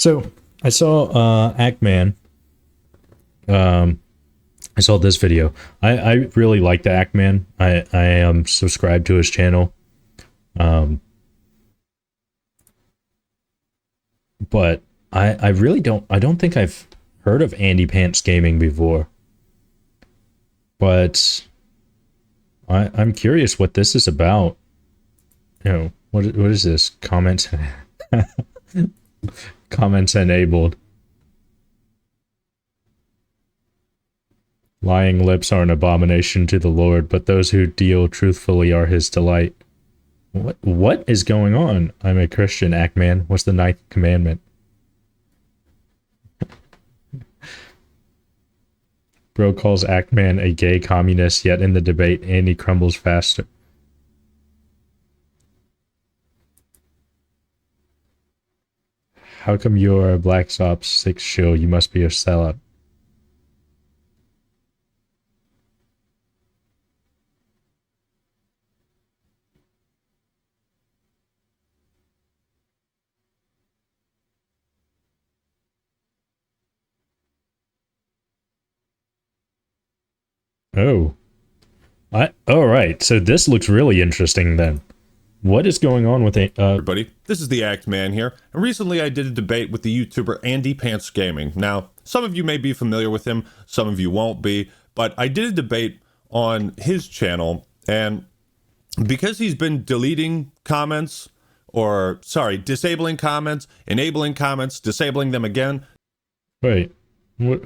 So I saw Ackman. I saw this video. I really like the Ackman. I am subscribed to his channel. But I really don't think I've heard of AndyPants Gaming before. But I'm curious what this is about. You know, what is this? Comments comments enabled. Lying lips are an abomination to the Lord, but those who deal truthfully are his delight. What is going on? I'm a Christian, Ackman. What's the ninth commandment? Bro calls Ackman a gay communist, yet in the debate, Andy crumbles faster. How come you're a Black Ops 6 shill? You must be a sellout. Oh. Alright, so this looks really interesting then. What is going on with everybody? This is the Act Man here, and recently I did a debate with the YouTuber AndyPants Gaming. Now, some of you may be familiar with him, some of you won't be, but I did a debate on his channel, and because he's been deleting comments, or, sorry, disabling comments, enabling comments, disabling them again. Wait, what?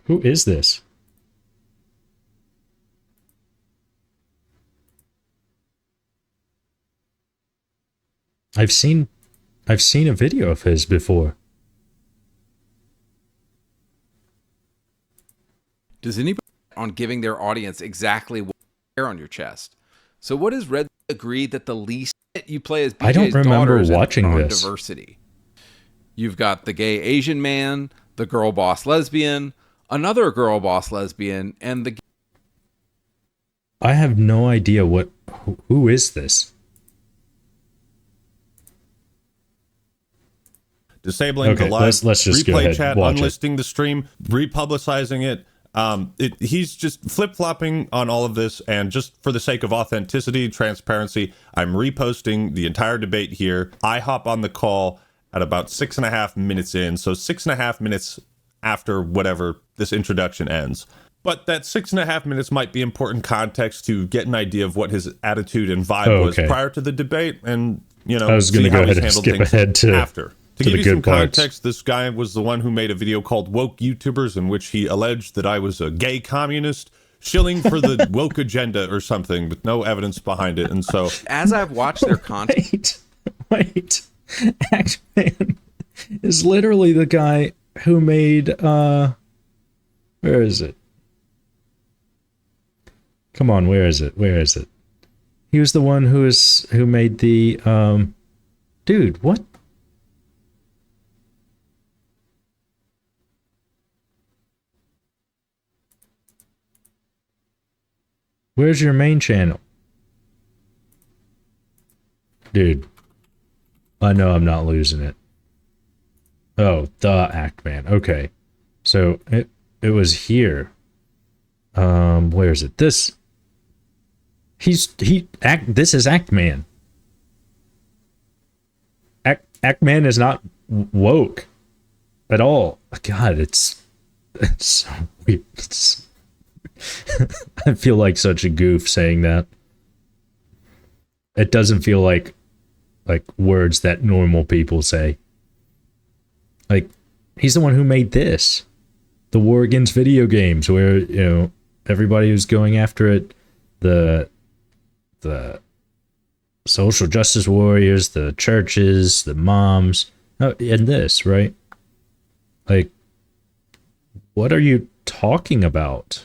Who is this? I've seen a video of his before. Does anybody on giving their audience exactly what hair on your chest? So what does Red agree that the least you play as BJ's I don't remember daughters watching this. Diversity. You've got the gay Asian man, the girl boss lesbian, another girl boss lesbian, and the... I have no idea who is this? Disabling the live let's just go replay ahead, chat, watch unlisting the stream, republicizing it. He's just flip-flopping on all of this, and just for the sake of authenticity, transparency, I'm reposting the entire debate here. I hop on the call at about 6.5 minutes in, so 6.5 minutes after whatever this introduction ends. But that 6.5 minutes might be important context to get an idea of what his attitude and vibe was prior to the debate, and, you know, I was going to go ahead and skip ahead to after. To the give you good some parts. context, this guy was the one who made a video called Woke YouTubers, in which he alleged that I was a gay communist shilling for the woke agenda or something, with no evidence behind it. And so, as I've watched their content... Wait. Ackman is literally the guy who made, where is it? Come on, where is it? Where is it? He was the one who made the, dude, what? Where's your main channel? Dude. I know I'm not losing it. Oh, the Ackman. Okay. So it was here. Where is it? This is Ackman. Ackman is not woke at all. God, it's so weird. I feel like such a goof saying that. It doesn't feel like words that normal people say. Like, he's the one who made this. The war against video games, where, you know, everybody was going after it. The social justice warriors, the churches, the moms, and this, right? Like, what are you talking about?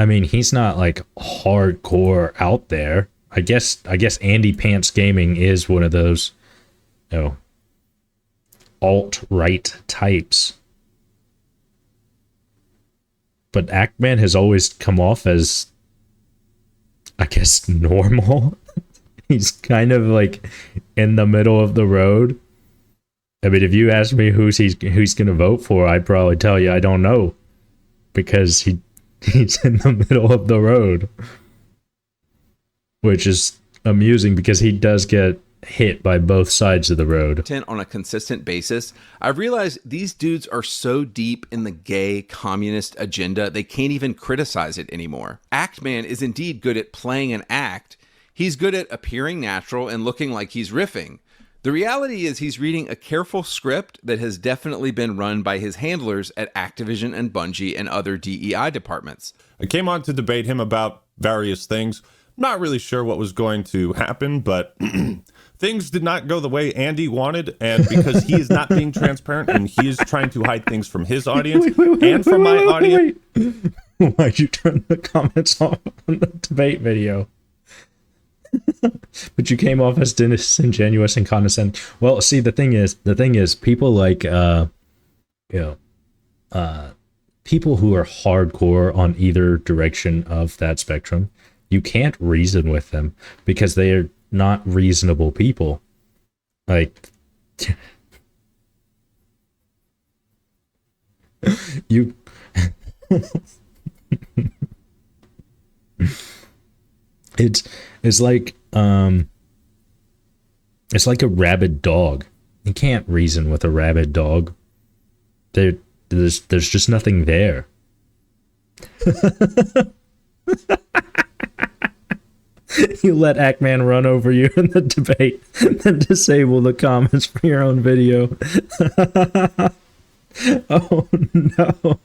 I mean, he's not like hardcore out there. I guess AndyPants Gaming is one of those, you know, alt-right types. But Ackman has always come off as, I guess, normal. he's kind of like in the middle of the road. I mean, if you ask me who's gonna vote for, I'd probably tell you I don't know, because he's in the middle of the road, which is amusing because he does get hit by both sides of the road on a consistent basis. I've realized these dudes are so deep in the gay communist agenda, they can't even criticize it anymore. Act Man is indeed good at playing an act. He's good at appearing natural and looking like he's riffing. The reality is he's reading a careful script that has definitely been run by his handlers at Activision and Bungie and other DEI departments. I came on to debate him about various things. Not really sure what was going to happen, but things did not go the way Andy wanted, and because he is not being transparent and he is trying to hide things from his audience and from my audience. Why'd you turn the comments off on the debate video? But you came off as disingenuous and condescending. Well, see, the thing is, people like, people who are hardcore on either direction of that spectrum, you can't reason with them because they are not reasonable people. Like, you. It's like it's like a rabid dog. You can't reason with a rabid dog. There's just nothing there. You let Ackman run over you in the debate, then disable the comments for your own video. Oh no.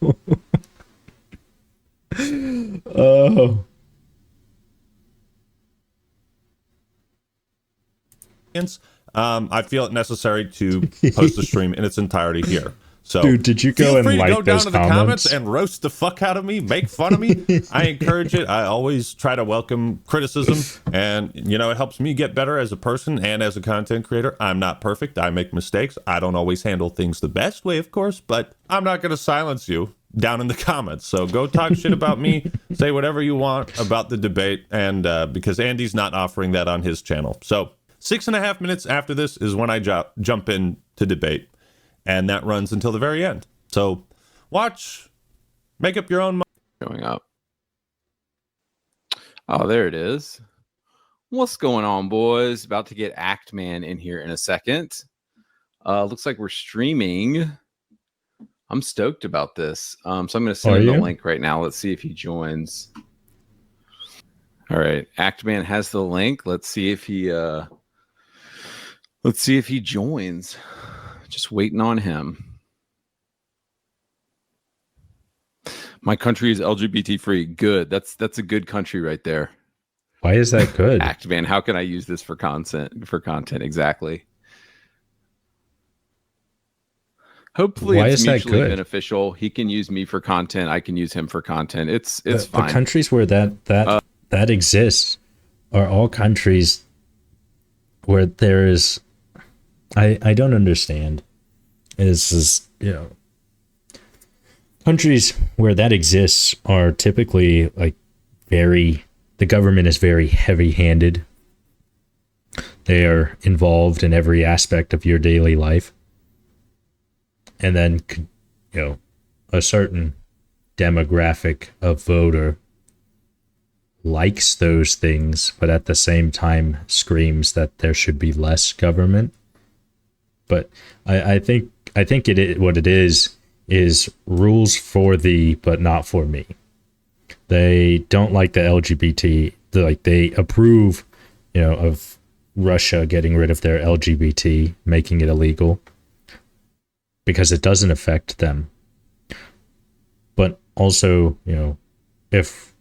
Oh. I feel it necessary to post the stream in its entirety here. So, dude, did you go and like go down those to the comments and roast the fuck out of me, make fun of me. I encourage it. I always try to welcome criticism, and you know, it helps me get better as a person and as a content creator. I'm not perfect. I make mistakes. I don't always handle things the best way, of course, but I'm not going to silence you down in the comments. So go talk shit about me, say whatever you want about the debate, and because Andy's not offering that on his channel. So 6.5 minutes after this is when I jump in to debate, and that runs until the very end. So watch, make up your own mind. Going up. Oh, there it is. What's going on, boys? About to get Act Man in here in a second. Looks like we're streaming. I'm stoked about this. So I'm going to send him the link right now. Let's see if he joins. All right, Act Man has the link. Let's see if he joins. Just waiting on him. My country is LGBT free. Good. That's a good country right there. Why is that good? Act Man, how can I use this for content? Exactly. Hopefully it's mutually beneficial. He can use me for content. I can use him for content. It's fine. The countries where that exists are all countries where there is. I don't understand. Is countries where that exists are typically like the government is very heavy-handed. They are involved in every aspect of your daily life. And then, a certain demographic of voter likes those things, but at the same time screams that there should be less government. But I think what it is rules for thee, but not for me. They don't like the LGBT. They approve, of Russia getting rid of their LGBT, making it illegal, because it doesn't affect them. But also, if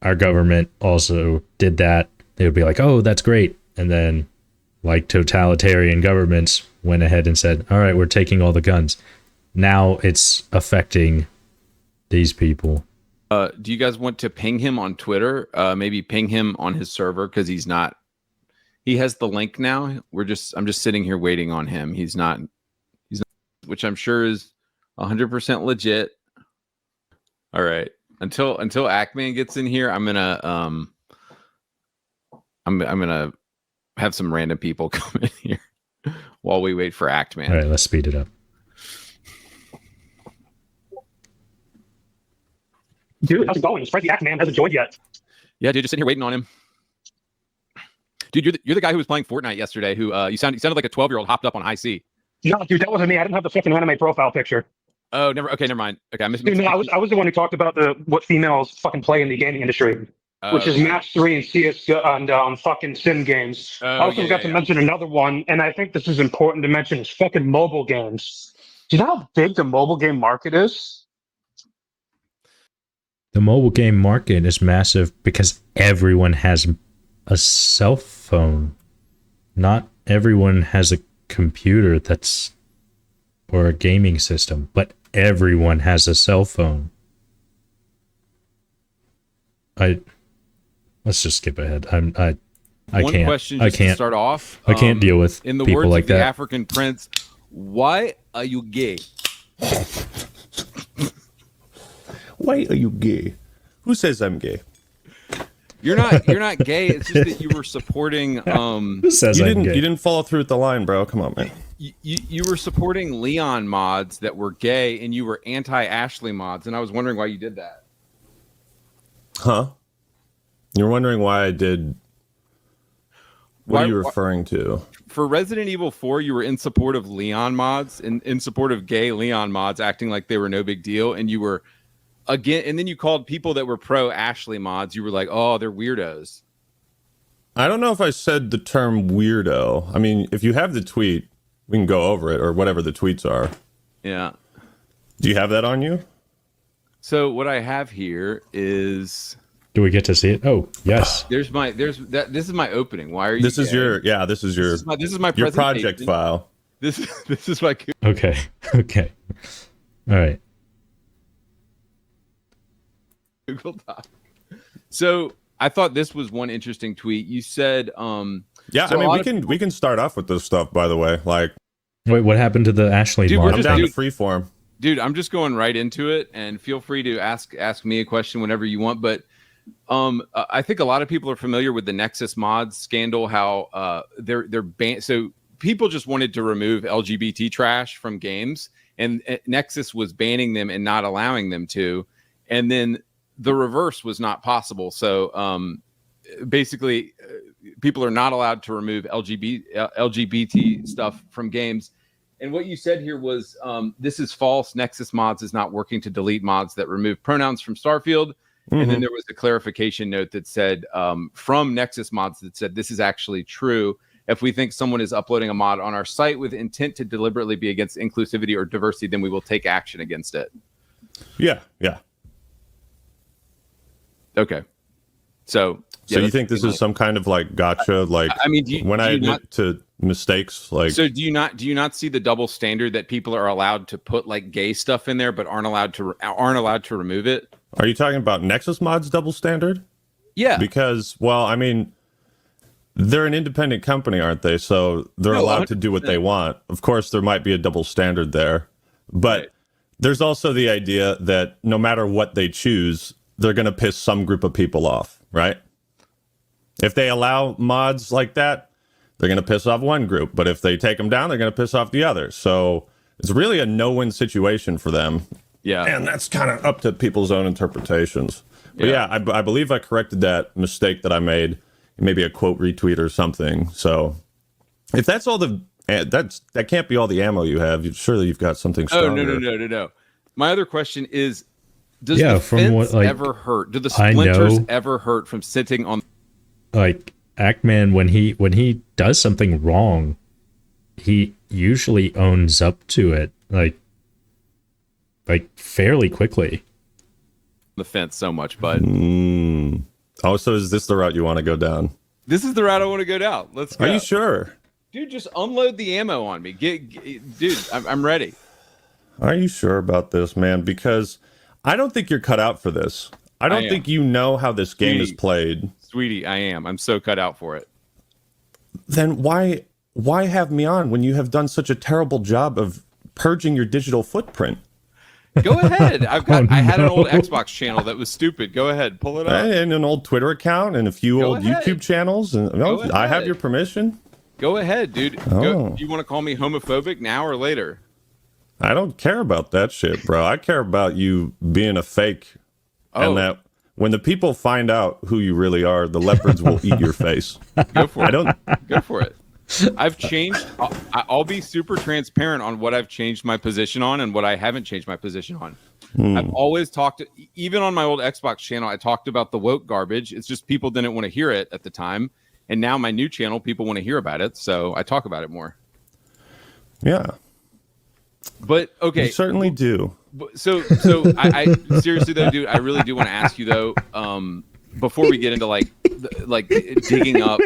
our government also did that, they would be like, oh, that's great. And then, like totalitarian governments went ahead and said, all right, we're taking all the guns. Now it's affecting these people. Do you guys want to ping him on Twitter? Maybe ping him on his server, because he has the link now. I'm just sitting here waiting on him. He's not, which I'm sure is 100% legit. All right. Until Ackman gets in here, I'm gonna I'm gonna have some random people come in here while we wait for Actman. All right, let's speed it up. Dude, how's it going? It's Frankie Actman hasn't joined yet. Yeah, dude, just sitting here waiting on him. Dude, you're the guy who was playing Fortnite yesterday. Who you sounded like a 12-year-old hopped up on high C. No, dude, that wasn't me. I didn't have the fucking anime profile picture. Oh, never. Okay, never mind. Okay, I missed. Dude, no, I was the one who talked about what females fucking play in the gaming industry, which is Match 3 and CS and fucking sim games. I also forgot to mention another one, and I think this is important to mention, is fucking mobile games. Do you know how big the mobile game market is? The mobile game market is massive because everyone has a cell phone. Not everyone has a computer or a gaming system, but everyone has a cell phone. Let's just skip ahead. I One can't. question I just can't to start off. I can't deal with in the people words like of the that. African prince, why are you gay? Why are you gay? Who says I'm gay? You're not gay. It's just that you were supporting Who says You I'm gay? didn't follow through with the line, bro. Come on, man. you were supporting Leon mods that were gay, and you were anti-Ashley mods, and I was wondering why you did that. Huh? You're wondering why I did. What are you referring to? For Resident Evil 4, you were in support of Leon mods, and in support of gay Leon mods, acting like they were no big deal, and you were again, and then you called people that were pro Ashley mods. You were like, "Oh, they're weirdos." I don't know if I said the term weirdo. I mean, if you have the tweet, we can go over it, or whatever the tweets are. Yeah. Do you have that on you? So what I have here is Do we get to see it? Oh, yes. this is my opening. Why are you? This is gay? this is your This is my your presentation. project file. This is my Okay. Okay. All right. Google Doc. So I thought this was one interesting tweet. You said, Yeah, so I mean, we can start off with this stuff. By the way, like, Wait, what happened to the Ashley Dude, mod? I'm down to freeform. dude, I'm just going right into it, and feel free to ask me a question whenever you want. But I think a lot of people are familiar with the Nexus mods scandal. How they're banned. So people just wanted to remove LGBT trash from games, and Nexus was banning them and not allowing them to. And then the reverse was not possible. So basically, people are not allowed to remove LGBT stuff from games. And what you said here was, this is false. Nexus mods is not working to delete mods that remove pronouns from Starfield. Mm-hmm. And then there was a clarification note that said, from Nexus mods, that said, this is actually true. If we think someone is uploading a mod on our site with intent to deliberately be against inclusivity or diversity, then we will take action against it. Yeah. Okay. So you think this is some kind of like gotcha? Like, I mean, when I admit to mistakes, like, so do you not see the double standard that people are allowed to put like gay stuff in there, but aren't allowed to remove it? Are you talking about Nexus Mods double standard? Yeah. Because, well, I mean, they're an independent company, aren't they? So they're allowed 100%. To do what they want. Of course, there might be a double standard there, but right. There's also the idea that no matter what they choose, they're going to piss some group of people off, right? If they allow mods like that, they're going to piss off one group. But if they take them down, they're going to piss off the other. So it's really a no-win situation for them. Yeah. And that's kind of up to people's own interpretations. But yeah, I believe I corrected that mistake that I made. Maybe a quote retweet or something. So if that's all that can't be all the ammo you have. Surely you've got something stronger. Oh, no. My other question is, does the fence ever hurt? Do the splinters ever hurt from sitting on? Like Actman, when he does something wrong, he usually owns up to it, like fairly quickly. The fence so much, bud. Oh, so is this the route you want to go down? This is the route I want to go down. Let's go. Are you sure? Dude, just unload the ammo on me. Dude, I'm ready. Are you sure about this, man? Because I don't think you're cut out for this. I don't think you know how this game is played. Sweetie, I am. I'm so cut out for it. Then why have me on when you have done such a terrible job of purging your digital footprint? Go ahead. I had an no. old Xbox channel that was stupid. Go ahead, pull it up. And an old Twitter account and a few Go old ahead. YouTube channels. And Go I have ahead. your permission. Go ahead, dude. Oh. You want to call me homophobic now or later? I don't care about that shit, bro. I care about you being a fake, and that when the people find out who you really are, the leopards will eat your face. Go for it. I don't. Go for it. I've changed. I'll be super transparent on what I've changed my position on and what I haven't changed my position on. I've always talked, even on my old Xbox channel, I talked about the woke garbage. It's just people didn't want to hear it at the time. And now my new channel, people want to hear about it. So I talk about it more. Yeah. But okay. You certainly do. So I seriously though, dude, I really do want to ask you though, before we get into like digging up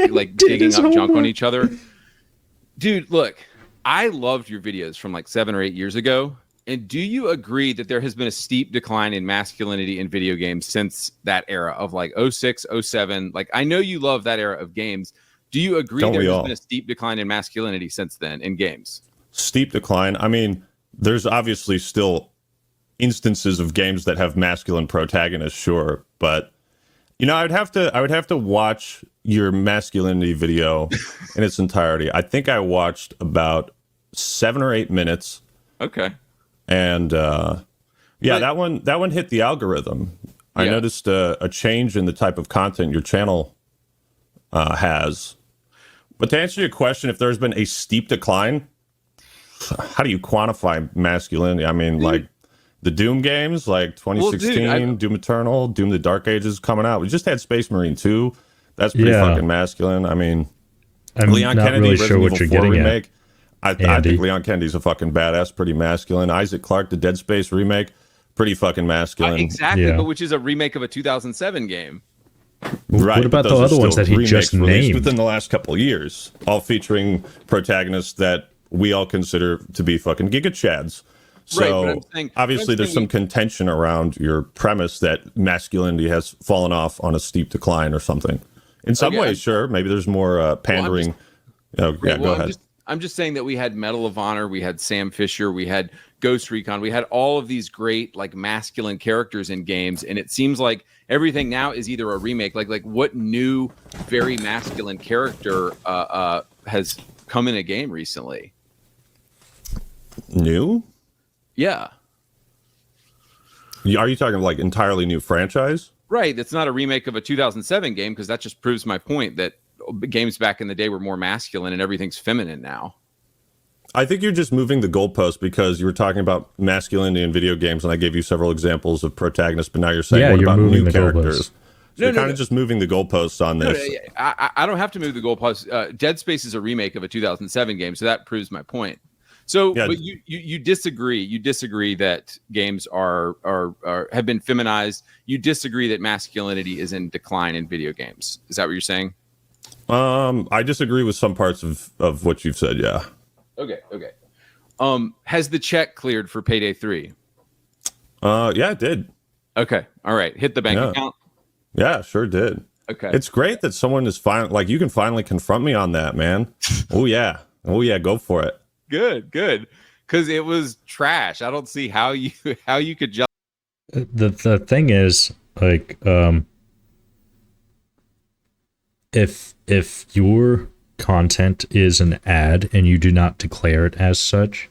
junk on each other. Dude, look, I loved your videos from like 7 or 8 years ago. And do you agree that there has been a steep decline in masculinity in video games since that era of like 06, 07? Like, I know you love that era of games. Do you agree there has been a steep decline in masculinity since then in games? Steep decline. I mean, there's obviously still instances of games that have masculine protagonists, sure, but you know, I would have to watch your masculinity video in its entirety. I think I watched about 7 or 8 minutes. Okay. And that one hit the algorithm. I noticed a change in the type of content your channel has. But to answer your question, if there's been a steep decline, how do you quantify masculinity? I mean, like the Doom games, like 2016, Doom Eternal, Doom the Dark Ages coming out. We just had Space Marine 2. That's pretty fucking masculine. I mean, I'm Leon not Kennedy, really sure what you're getting remake. at. I think Leon Kennedy's a fucking badass, pretty masculine. Isaac Clarke, the Dead Space remake, pretty fucking masculine. Exactly, but which is a remake of a 2007 game. Right. What about the other ones that he just named? Within the last couple of years, all featuring protagonists that we all consider to be fucking Giga Chads. So obviously there's some contention around your premise that masculinity has fallen off on a steep decline or something. In some ways, sure. Maybe there's more pandering. Go ahead. I'm just saying that we had Medal of Honor, we had Sam Fisher, we had Ghost Recon, we had all of these great like masculine characters in games, and it seems like everything now is either a remake. Like what new, very masculine character has come in a game recently? New? Yeah. Are you talking like entirely new franchise? Right. That's not a remake of a 2007 game, because that just proves my point that games back in the day were more masculine and everything's feminine now. I think you're just moving the goalpost because you were talking about masculinity in video games, and I gave you several examples of protagonists, but now you're saying, what about new characters? So you're kind of just moving the goalposts on this. I don't have to move the goalposts. Dead Space is a remake of a 2007 game, so that proves my point. So, but you disagree. You disagree that games are have been feminized. You disagree that masculinity is in decline in video games. Is that what you're saying? I disagree with some parts of what you've said. Yeah. Okay. Has the check cleared for Payday 3? Yeah, it did. Okay. All right. Hit the bank account. Yeah, sure did. Okay. It's great that someone is like, you can finally confront me on that, man. Oh yeah, go for it. Good. Because it was trash. I don't see how you could just. The thing is, like, if your content is an ad and you do not declare it as such,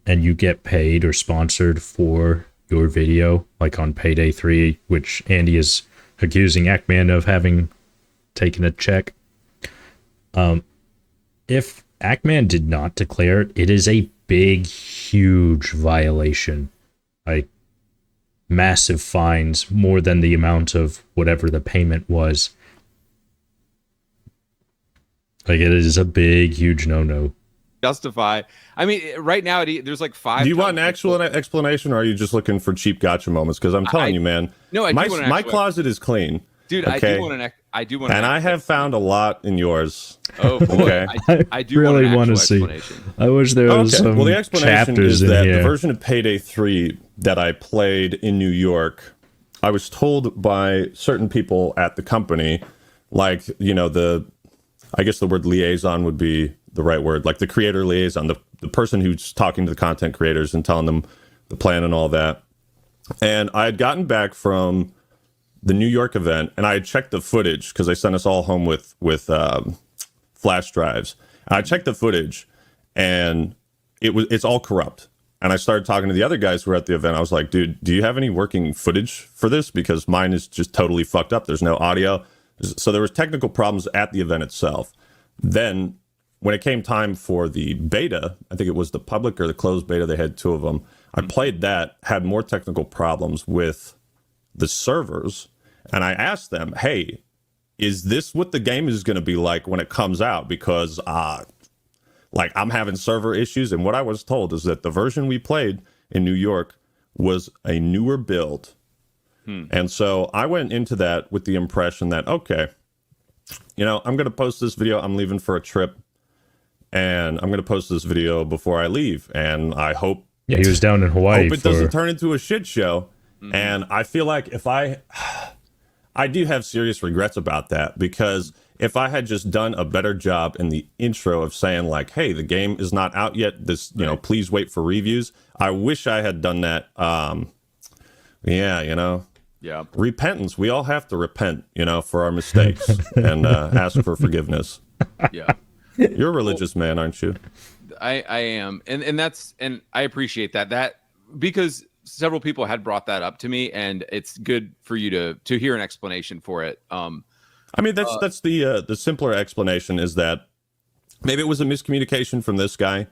and you get paid or sponsored for your video, like on Payday 3, which Andy is accusing Ackman of having taken a check. If Ackman did not declare it, it is a big, huge violation. Like, massive fines, more than the amount of whatever the payment was. Like, it is a big, huge no-no. Justify. I mean, right now there's like 5. Do you want an actual explanation, or are you just looking for cheap gotcha moments? Because I'm telling you, man. No, my closet is clean, dude. Okay? I do want. And I have found a lot in yours. Oh boy, okay. I do really want to see. I wish there was some Well, the explanation chapters is that in here. the version of Payday 3 that I played in New York, I was told by certain people at the company, like, you know, I guess the word liaison would be the right word, like the creator liaison, the person who's talking to the content creators and telling them the plan and all that. And I had gotten back from the New York event, and I had checked the footage because they sent us all home with flash drives. And I checked the footage, and it's all corrupt. And I started talking to the other guys who were at the event. I was like, dude, do you have any working footage for this? Because mine is just totally fucked up. There's no audio. So there was technical problems at the event itself. Then when it came time for the beta, I think it was the public or the closed beta, they had two of them. I played that, had more technical problems with the servers. And I asked them, hey, is this what the game is going to be like when it comes out? Because like I'm having server issues. And what I was told is that the version we played in New York was a newer build. And so I went into that with the impression that, okay, you know, I'm going to post this video. I'm leaving for a trip, and I'm going to post this video before I leave. And I hope, yeah, he was down in Hawaii. Hope it doesn't turn into a shit show. And I feel like if I do have serious regrets about that, because if I had just done a better job in the intro of saying like, hey, the game is not out yet, this, you know, please wait for reviews. I wish I had done that. Yeah, you know. Yeah. Repentance. We all have to repent, you know, for our mistakes and ask for forgiveness. Yeah. You're a religious man, aren't you? I am. And that's, and I appreciate that because several people had brought that up to me, and it's good for you to hear an explanation for it. I mean, that's the simpler explanation is that maybe it was a miscommunication from this guy.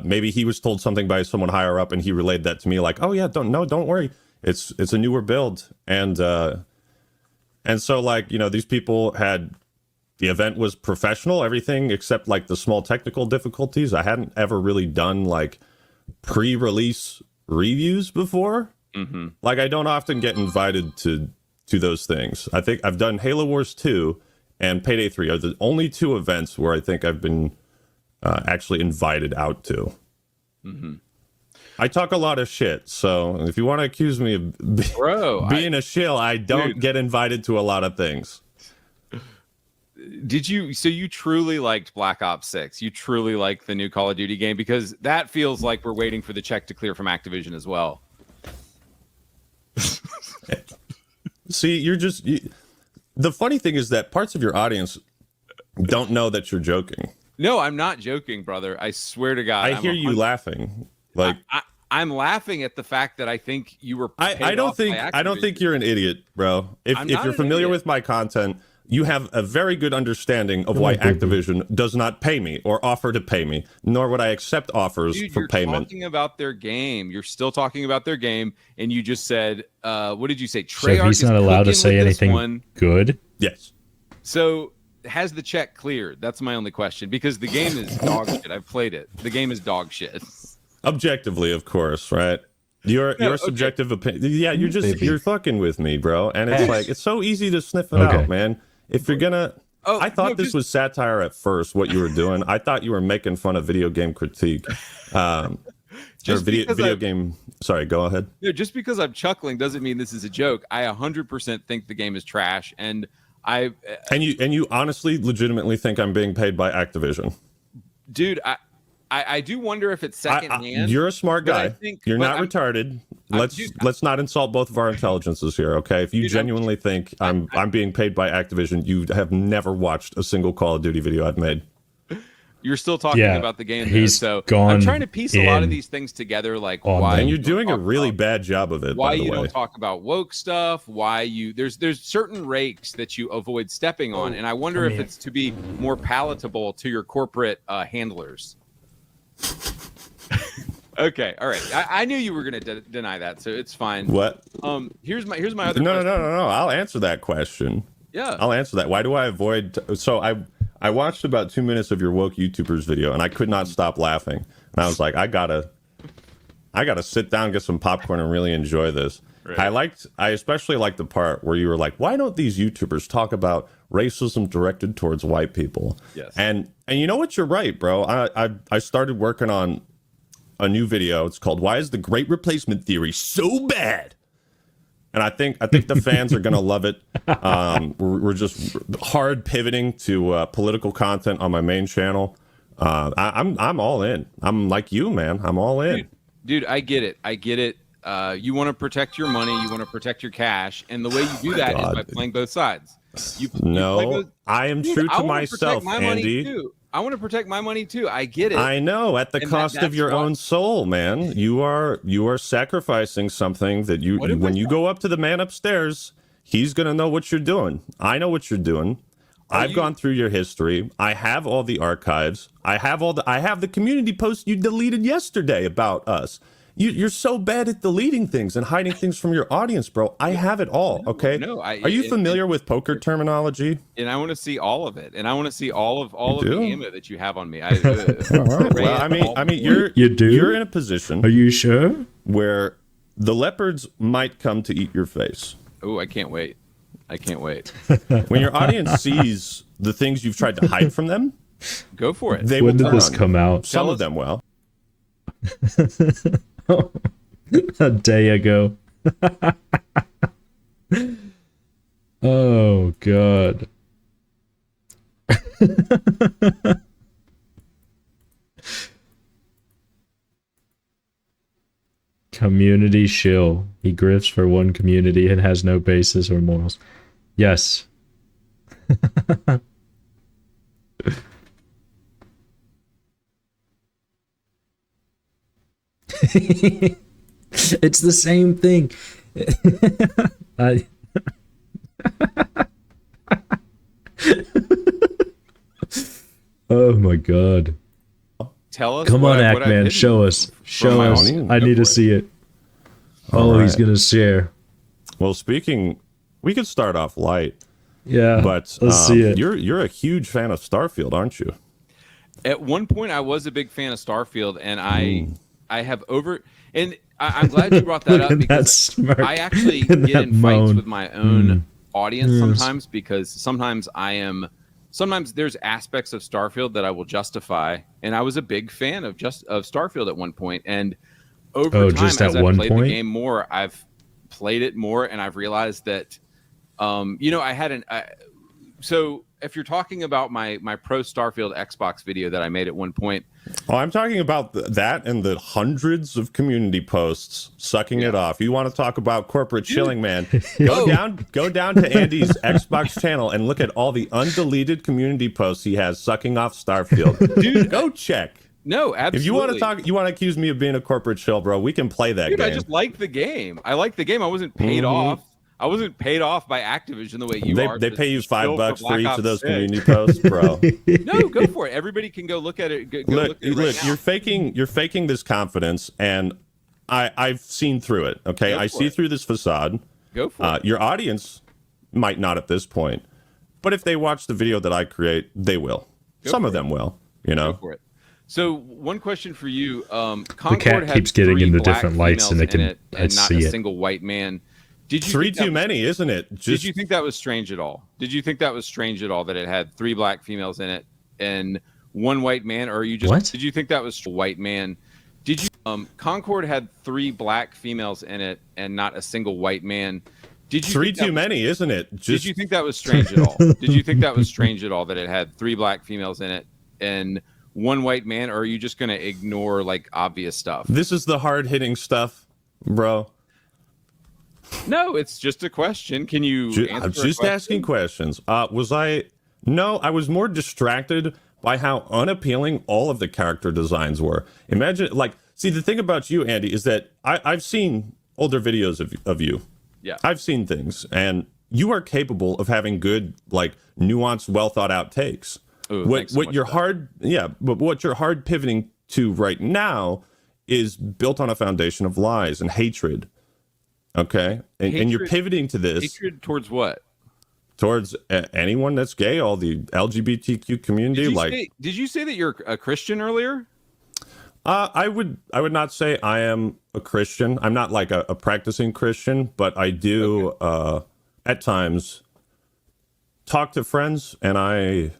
Maybe he was told something by someone higher up, and he relayed that to me like, oh yeah, don't worry. It's a newer build. And so like, you know, these people had, the event was professional, everything except like the small technical difficulties. I hadn't ever really done like pre-release reviews before. Like I don't often get invited to those things. I think I've done Halo Wars 2 and Payday 3 are the only two events where I think I've been actually invited out to. I talk a lot of shit, so if you want to accuse me of being a shill, I don't get invited to a lot of things. So you truly liked Black Ops 6? You truly like the new Call of Duty game? Because that feels like we're waiting for the check to clear from Activision as well. See, the funny thing is that parts of your audience don't know that you're joking. No, I'm not joking, brother. I swear to God. I hear you laughing. Like I'm laughing at the fact that I think you were. I don't think you're an idiot, bro. If you're familiar with my content, you have a very good understanding of why Activision does not pay me or offer to pay me, nor would I accept offers for payment. You're talking about their game. You're still talking about their game, and you just said, what did you say? Treyarch he's not allowed to say anything good? Yes. So has the check cleared? That's my only question, because the game is dog shit. I've played it. The game is dog shit. Objectively, of course, right? Your subjective opinion. Yeah, you're fucking with me, bro. And it's like, it's so easy to sniff it out, man. If you're gonna, I thought this was satire at first. What you were doing, I thought you were making fun of video game critique, or video game. Sorry, go ahead. No, just because I'm chuckling doesn't mean this is a joke. I 100% think the game is trash, and you honestly, legitimately think I'm being paid by Activision, dude. I do wonder if it's secondhand. You're a smart guy. You're not retarded. Let's not insult both of our intelligences here, okay? If you genuinely think I'm being paid by Activision, you have never watched a single Call of Duty video I've made. You're still talking about the game, though, so I'm trying to piece a lot of these things together, like why. And you're doing a really bad job of it. Why by the you way. don't talk about woke stuff? Why there's certain rakes that you avoid stepping on, and I wonder if it's to be more palatable to your corporate handlers. Okay, all right. I knew you were going to deny that, so it's fine. What? Here's my other question. No. I'll answer that question. Yeah. I'll answer that. Why do I avoid? So I watched about 2 minutes of your woke YouTubers video, and I could not stop laughing. And I was like, I gotta sit down, get some popcorn, and really enjoy this. Right. I especially liked the part where you were like, why don't these YouTubers talk about racism directed towards white people? Yes. And you know what? You're right, bro. I started working on a new video. It's called "Why Is the Great Replacement Theory So Bad?" And I think the fans are gonna love it. We're just hard pivoting to political content on my main channel. I'm all in. I'm like you, man. I'm all in. Dude, I get it. I get it. You want to protect your money, you want to protect your cash, and the way you do that is by playing both sides. I am true to myself, Andy. I want to protect my money too. I get it. I know, at the cost of your own soul, man. You are sacrificing something that when you go up to the man upstairs, he's gonna know what you're doing. I know what you're doing. I've gone through your history. I have all the archives. I have the community post you deleted yesterday about us. You're so bad at deleting things and hiding things from your audience, bro. I have it all, okay? Are you familiar with poker terminology? And I want to see all of it. And I want to see all of the ammo that you have on me. Well, I mean, you're in a position. Are you sure? Where the leopards might come to eat your face. Oh, I can't wait. I can't wait. When your audience sees the things you've tried to hide from them, go for it. When did this come out? Some of them will. A day ago. Oh God. Community shill. He grifts for one community and has no basis or morals. Yes. It's the same thing. Oh my God. Tell us. Come on, Ackman. Show us. Show us. I need to see it. Oh, he's going to share. Well, we could start off light. Yeah. But let's see it. You're a huge fan of Starfield, aren't you? At one point, I was a big fan of Starfield, and I have and I'm glad you brought that up because I actually get in fights with my own audience sometimes because sometimes there's aspects of Starfield that I will justify, and I was a big fan of Starfield at one point, and over time as I've played the game more, I've played it more, and I've realized that I had so if you're talking about my pro Starfield Xbox video that I made at one point. Oh, I'm talking about that and the hundreds of community posts sucking it off. You want to talk about corporate chilling, man? Go down to Andy's Xbox channel and look at all the undeleted community posts he has sucking off Starfield. Dude, go check. No, absolutely. If you want to accuse me of being a corporate chill, bro, we can play that game. I just like the game. I like the game. I wasn't paid off. I wasn't paid off by Activision the way you are. They pay you $5 for each of those community posts, bro. No, go for it. Everybody can go look at it. Look, you're faking this confidence, and I've seen through it. Okay, I see through this facade. Go for it. Your audience might not at this point, but if they watch the video that I create, they will. Some of them will. Go for it. So one question for you: the cat keeps getting into different lights, and not a single white man. Three too many, isn't it? Did you think that was strange at all? Did you think that was strange at all that it had 3 black females in it and 1 white man? Or are you just what? Did you think that was white man? Did you Concord had 3 black females in it and not a single white man? Did you 3 too many, isn't it? Did you think that was strange at all? Did you think that was strange at all that it had 3 black females in it and 1 white man? Or are you just going to ignore like obvious stuff? This is the hard-hitting stuff, bro. No, it's just a question. Can you answer I'm just asking questions. No, I was more distracted by how unappealing all of the character designs were. Imagine, see, the thing about you, Andy, is that I've seen older videos of you. Yeah. I've seen things, and you are capable of having good, nuanced, well thought out takes. Ooh, what you're but what you're hard pivoting to right now is built on a foundation of lies and hatred. Okay, and you're pivoting to this hatred towards what? Towards anyone that's gay, all the LGBTQ community. Did you say that you're a Christian earlier? I would not say I am a Christian. I'm not like a practicing Christian, but I do at times talk to friends, and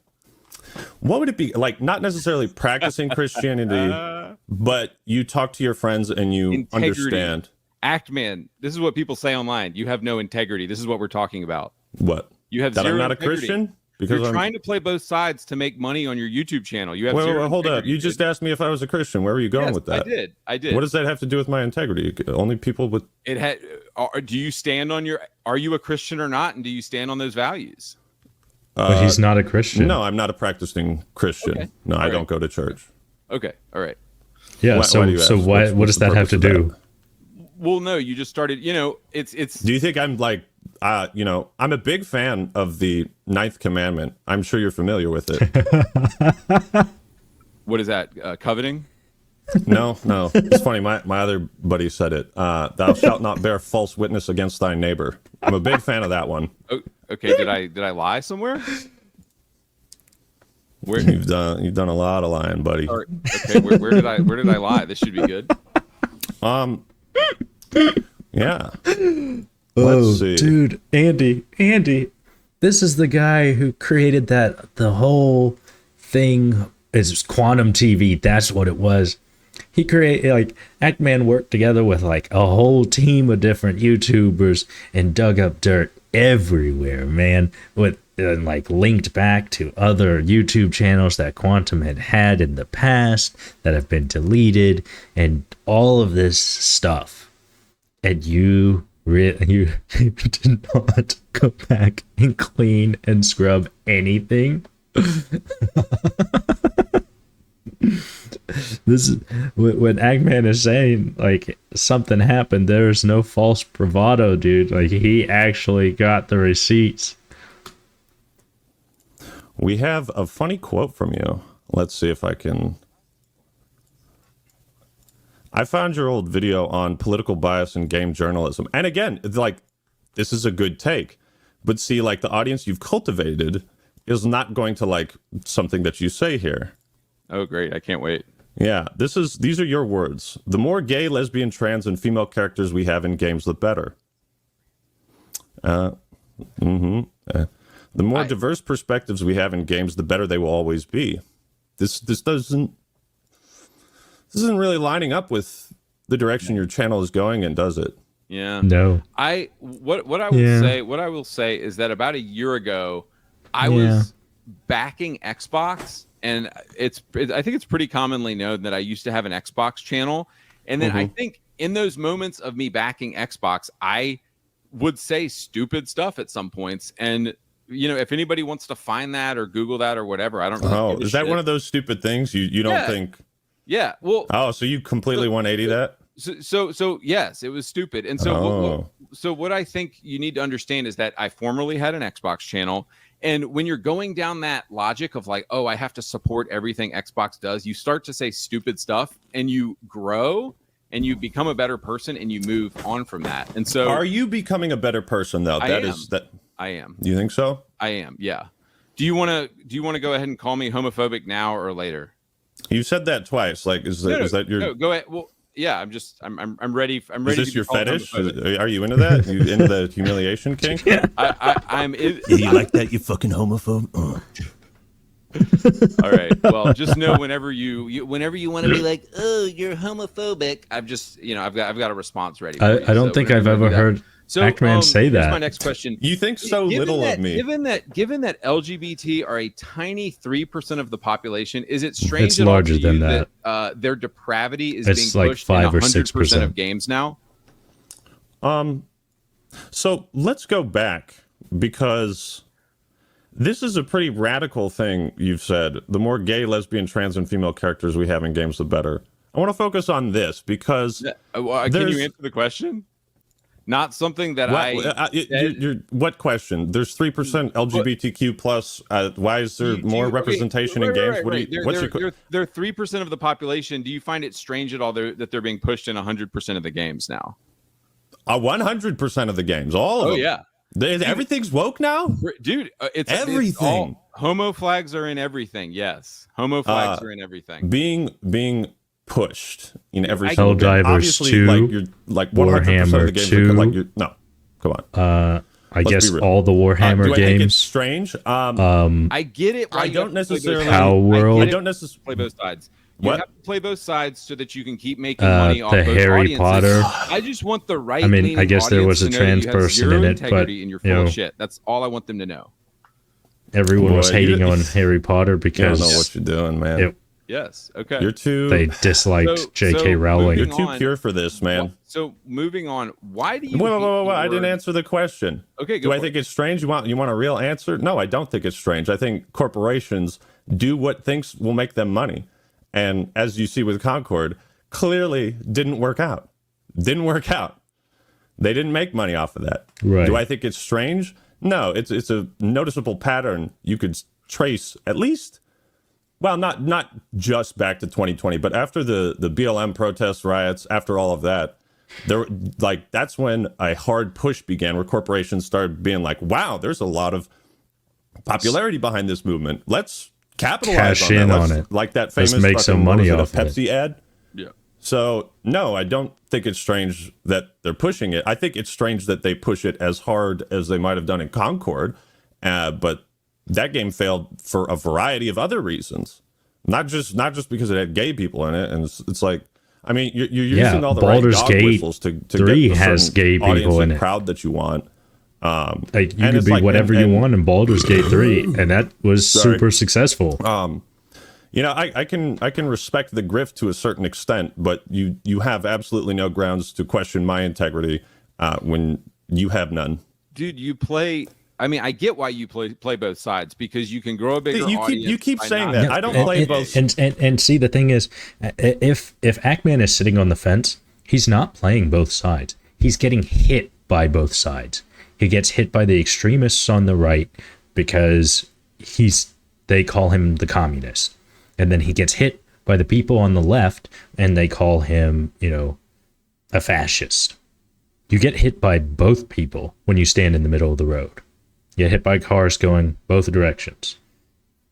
what would it be like? Not necessarily practicing Christianity, but you talk to your friends and you understand. Ackman, this is what people say online. You have no integrity. This is what we're talking about. What? You have that zero I'm not integrity. a Christian? because you're trying to play both sides to make money on your YouTube channel. You have wait, zero hold up. integrity, You dude. just asked me if I was a Christian. Where were you going with that? I did. What does that have to do with my integrity? Only people with it had. Do you stand on your? Are you a Christian or not? And do you stand on those values? But he's not a Christian. No, I'm not a practicing Christian. Okay. No, All I right. don't go to church. Okay, all right. Yeah. Why do you So ask? what What's does the that have purpose to of do? that? Well, no, you just started. It's. Do you think I'm like, I'm a big fan of the ninth commandment. I'm sure you're familiar with it. What is that? Coveting? No. It's funny. My other buddy said it. Thou shalt not bear false witness against thy neighbor. I'm a big fan of that one. Oh, okay. Did I lie somewhere? Where? You've done a lot of lying, buddy. Or, okay. Where did I lie? This should be good. Yeah. Oh, Let's see. dude, Andy, this is the guy who created the whole thing is quantum TV. That's what it was. He created, like, Ackman worked together with like a whole team of different YouTubers and dug up dirt everywhere, man, and like linked back to other YouTube channels that Quantum had in the past that have been deleted and all of this stuff. And you did not go back and clean and scrub anything. This is when Eggman is saying like something happened. There's no false bravado, dude. Like he actually got the receipts. We have a funny quote from you. Let's see if I can. I found your old video on political bias in game journalism. And again, it's like, this is a good take. But see, like, the audience you've cultivated is not going to like something that you say here. Oh, great. I can't wait. Yeah, these are your words. The more gay, lesbian, trans, and female characters we have in games, the better. The more diverse perspectives we have in games, the better they will always be. This isn't really lining up with the direction your channel is going in, does it? Yeah. No. What I will say is that about a year ago, I was backing Xbox, and I think it's pretty commonly known that I used to have an Xbox channel, and then I think in those moments of me backing Xbox, I would say stupid stuff at some points, and if anybody wants to find that or Google that or whatever, I don't know. Is that one of those stupid things you don't think? Yeah. Well. Oh, so you completely 180 that? So yes, it was stupid. And so what I think you need to understand is that I formerly had an Xbox channel, and when you're going down that logic of like, oh, I have to support everything Xbox does, you start to say stupid stuff, and you grow and you become a better person, and you move on from that. And so, are you becoming a better person though? I am. You think so? I am. Yeah. Do you want to go ahead and call me homophobic now or later? You said that twice. Like, is that your? No, go ahead. Well, yeah. I'm ready. I'm ready. Is this your fetish? Are you into that? You into the humiliation kink? I'm. You like that? You fucking homophobe. All right. Well, just know whenever you want to be like, oh, you're homophobic, I've got a response ready. I don't think I've ever heard Ackman say that. Here's my next question. You think so little of me. Given that LGBT are a tiny 3% of the population, is it strange It's larger than that their depravity is it's being like pushed 5 in or 100% 6% of games now? So let's go back, because this is a pretty radical thing you've said. The more gay, lesbian, trans, and female characters we have in games, the better. I want to focus on this because Can you answer the question? Not something that what question? There's 3% LGBTQ plus. Why is there more representation in games? They're 3% of the population. Do you find it strange at all that they're being pushed in 100% of the games now? 100% of the games, all of them. Oh yeah. Everything's woke now, dude. It's everything. Homo flags are in everything. Yes, homo flags are in everything. Being pushed in every Helldivers 2, like you're like 100% of the games 2. like you're, no, come on. I guess all the Warhammer do I games. think it's strange? I get it. I don't necessarily. Power World. I don't necessarily play both sides. You What? have to play both sides so that you can keep making money off the both Harry audiences. Potter. I just want the right. I mean, I guess there was a trans person in it, but integrity and you're full of shit. That's all I want them to know. everyone was Boy, hating on Harry Potter I don't because know what you're doing, man. it, Yes. Okay. You're too they disliked J.K. Rowling. you're too pure for this, man. So moving on, why do you? Wait, hate the I didn't word- answer the question. Okay, Do I think it's strange? You want a real answer? No, I don't think it's strange. I think corporations do what thinks will make them money. And as you see with Concord, clearly didn't work out. Didn't work out. They didn't make money off of that. Right. Do I think it's strange? No, it's a noticeable pattern you could trace at least. Well, not just back to 2020, but after the BLM protests, riots, after all of that, that's when a hard push began where corporations started being like, wow, there's a lot of popularity behind this movement. Let's capitalize Cash on in that. on it. Like that Let's famous make some what was money it, off a of Pepsi ad. Yeah. So no, I don't think it's strange that they're pushing it. I think it's strange that they push it as hard as they might have done in Concord, but that game failed for a variety of other reasons. Not just because it had gay people in it, and it's like, I mean, you're using all the Baldur's right dog Gate whistles to 3 get the has certain gay people audience in and it. crowd that you want. Like you and could it's be like- whatever and- you want in Baldur's Gate 3, and that was Sorry. super successful. You know, I can respect the grift to a certain extent, but you have absolutely no grounds to question my integrity when you have none. Dude, you play. I mean, I get why you play both sides, because you can grow a bigger audience. You keep by saying not- that. I don't play both. And see, the thing is, if Ackman is sitting on the fence, he's not playing both sides. He's getting hit by both sides. He gets hit by the extremists on the right because they call him the communist, and then he gets hit by the people on the left, and they call him, a fascist. You get hit by both people when you stand in the middle of the road. You get hit by cars going both directions.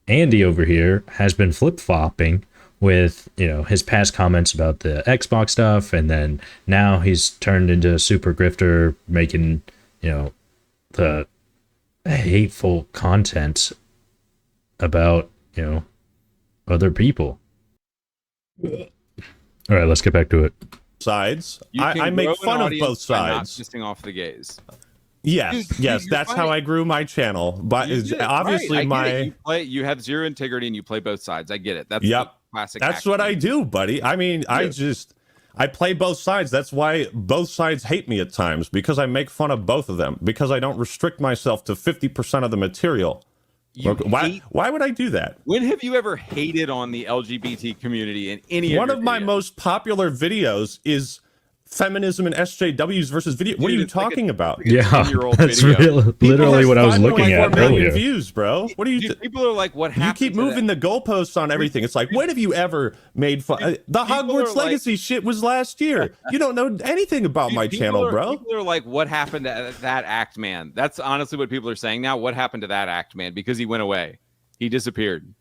Andy over here has been flip-flopping with, his past comments about the Xbox stuff, and then now he's turned into a super grifter, making, the hateful content about, other people. All right, let's get back to it. Sides. You can I make grow an fun of audience both by not sides. pissing off the gays. Yes, Dude, yes, you're that's how fine. I grew my channel. But You did, obviously right, I get my it. You have zero integrity and you play both sides. I get it. That's Yep. the classic. that's what I do, buddy. I mean, I play both sides. That's why both sides hate me at times, because I make fun of both of them, because I don't restrict myself to 50% of the material. Why would I do that? When have you ever hated on the LGBT community in any One of of my videos? most popular videos is feminism and SJWs versus video. What are Dude, you it's like talking about? Yeah, 10-year-old that's video. literally what I was looking 5.4 at million earlier. views, bro. What are you? Dude, people are like, what You happened? keep to moving that? the goalposts on everything. It's like, when have you ever made fun? The people are Hogwarts like- Legacy shit was last year. You don't know anything about Dude, my people channel, are- bro. People are like, what happened to that act man? That's honestly what people are saying now. What happened to that act man? Because he went away. He disappeared.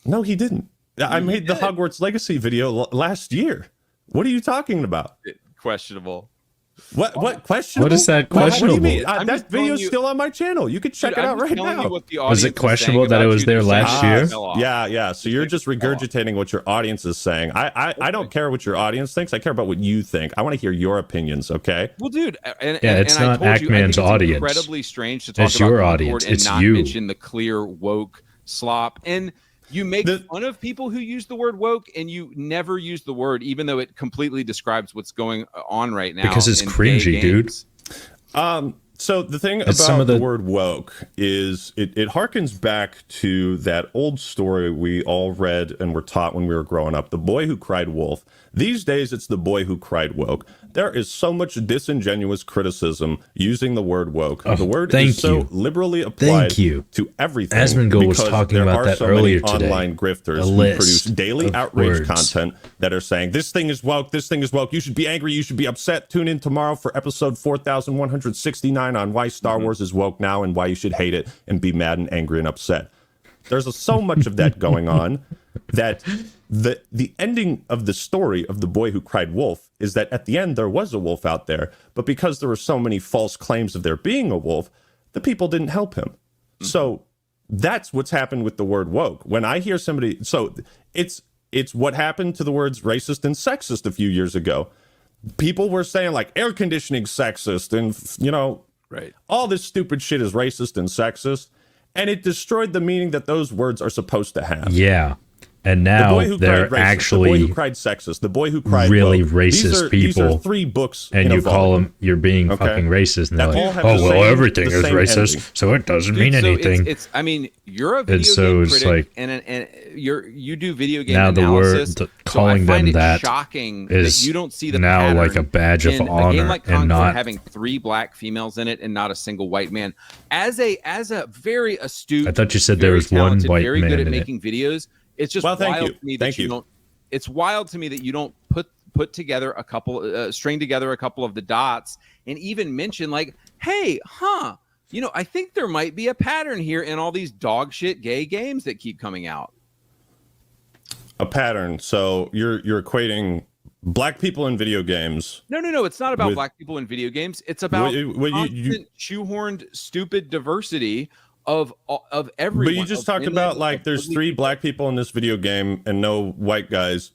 No, he didn't. I made the did. Hogwarts Legacy video last year. What are you talking about? Questionable. What questionable? What is that What do you questionable? mean? I'm that just telling video's you- still on my channel. You can check Dude, it I'm out just right telling now. you what the Was it audience is questionable saying that it about was you. there They're last saying year? it fell off. Yeah. So you're just regurgitating what your audience is saying. I don't care what your audience thinks. I care about what you think. I want to hear your opinions, okay? Well, dude, it's and not I told you, I think Ackman's it's audience. incredibly strange to talk It's about your Concord audience. and It's not you. mention the clear woke slop. And you make fun of people who use the word woke, and you never use the word, even though it completely describes what's going on right now. Because it's in cringy, gay dude. games. So the thing It's some about of the the- word woke is it harkens back to that old story we all read and were taught when we were growing up. The boy who cried wolf. These days, it's the boy who cried woke. There is so much disingenuous criticism using the word woke. The word thank is so you. liberally applied Thank you. to everything. Asmongold was because talking there about are that so earlier many today. online grifters A who list produce daily of outrage words. content that are saying this thing is woke, this thing is woke. You should be angry, you should be upset. Tune in tomorrow for episode 4169 on why Star Wars is woke now and why you should hate it and be mad and angry and upset. There's so much of that going on that the ending of the story of the boy who cried wolf is that at the end there was a wolf out there, but because there were so many false claims of there being a wolf, the people didn't help him. So that's what's happened with the word woke. When I hear somebody, so it's what happened to the words racist and sexist a few years ago. People were saying like air conditioning sexist and Right. all this stupid shit is racist and sexist. and it destroyed the meaning that those words are supposed to have. Yeah. And The now Boy Who they're Cried Racist, actually The Boy Who Cried Sexist, The Boy Who Cried really Woke. racist These are people. 3 books and in a you call volume. them, you're being Okay. fucking racist. And they're That all like, have oh, the well, same- everything the is same racist, ending. so it doesn't Dude, mean so anything. it's I mean, you're a video And so game it's critic, like- and you do video game now analysis. calling so I find them it that shocking is that you don't see the now pattern like a badge of in honor a game like and Concord not having 3 black females in it and not a single white man. As a very astute, I thought you said there very was one talented, white very man good at in it. making videos. It's just Well, thank wild you. to me that Thank you you. don't. It's wild to me that you don't put together a couple, string together a couple of the dots, and even mention like, hey, I think there might be a pattern here in all these dog shit gay games that keep coming out. A pattern. So you're equating black people in video games. No. It's not about With- black people in video games. It's about constant shoehorned, stupid diversity of everyone. But you just of talked women, about like of there's ugly 3 people. black people in this video game and no white guys.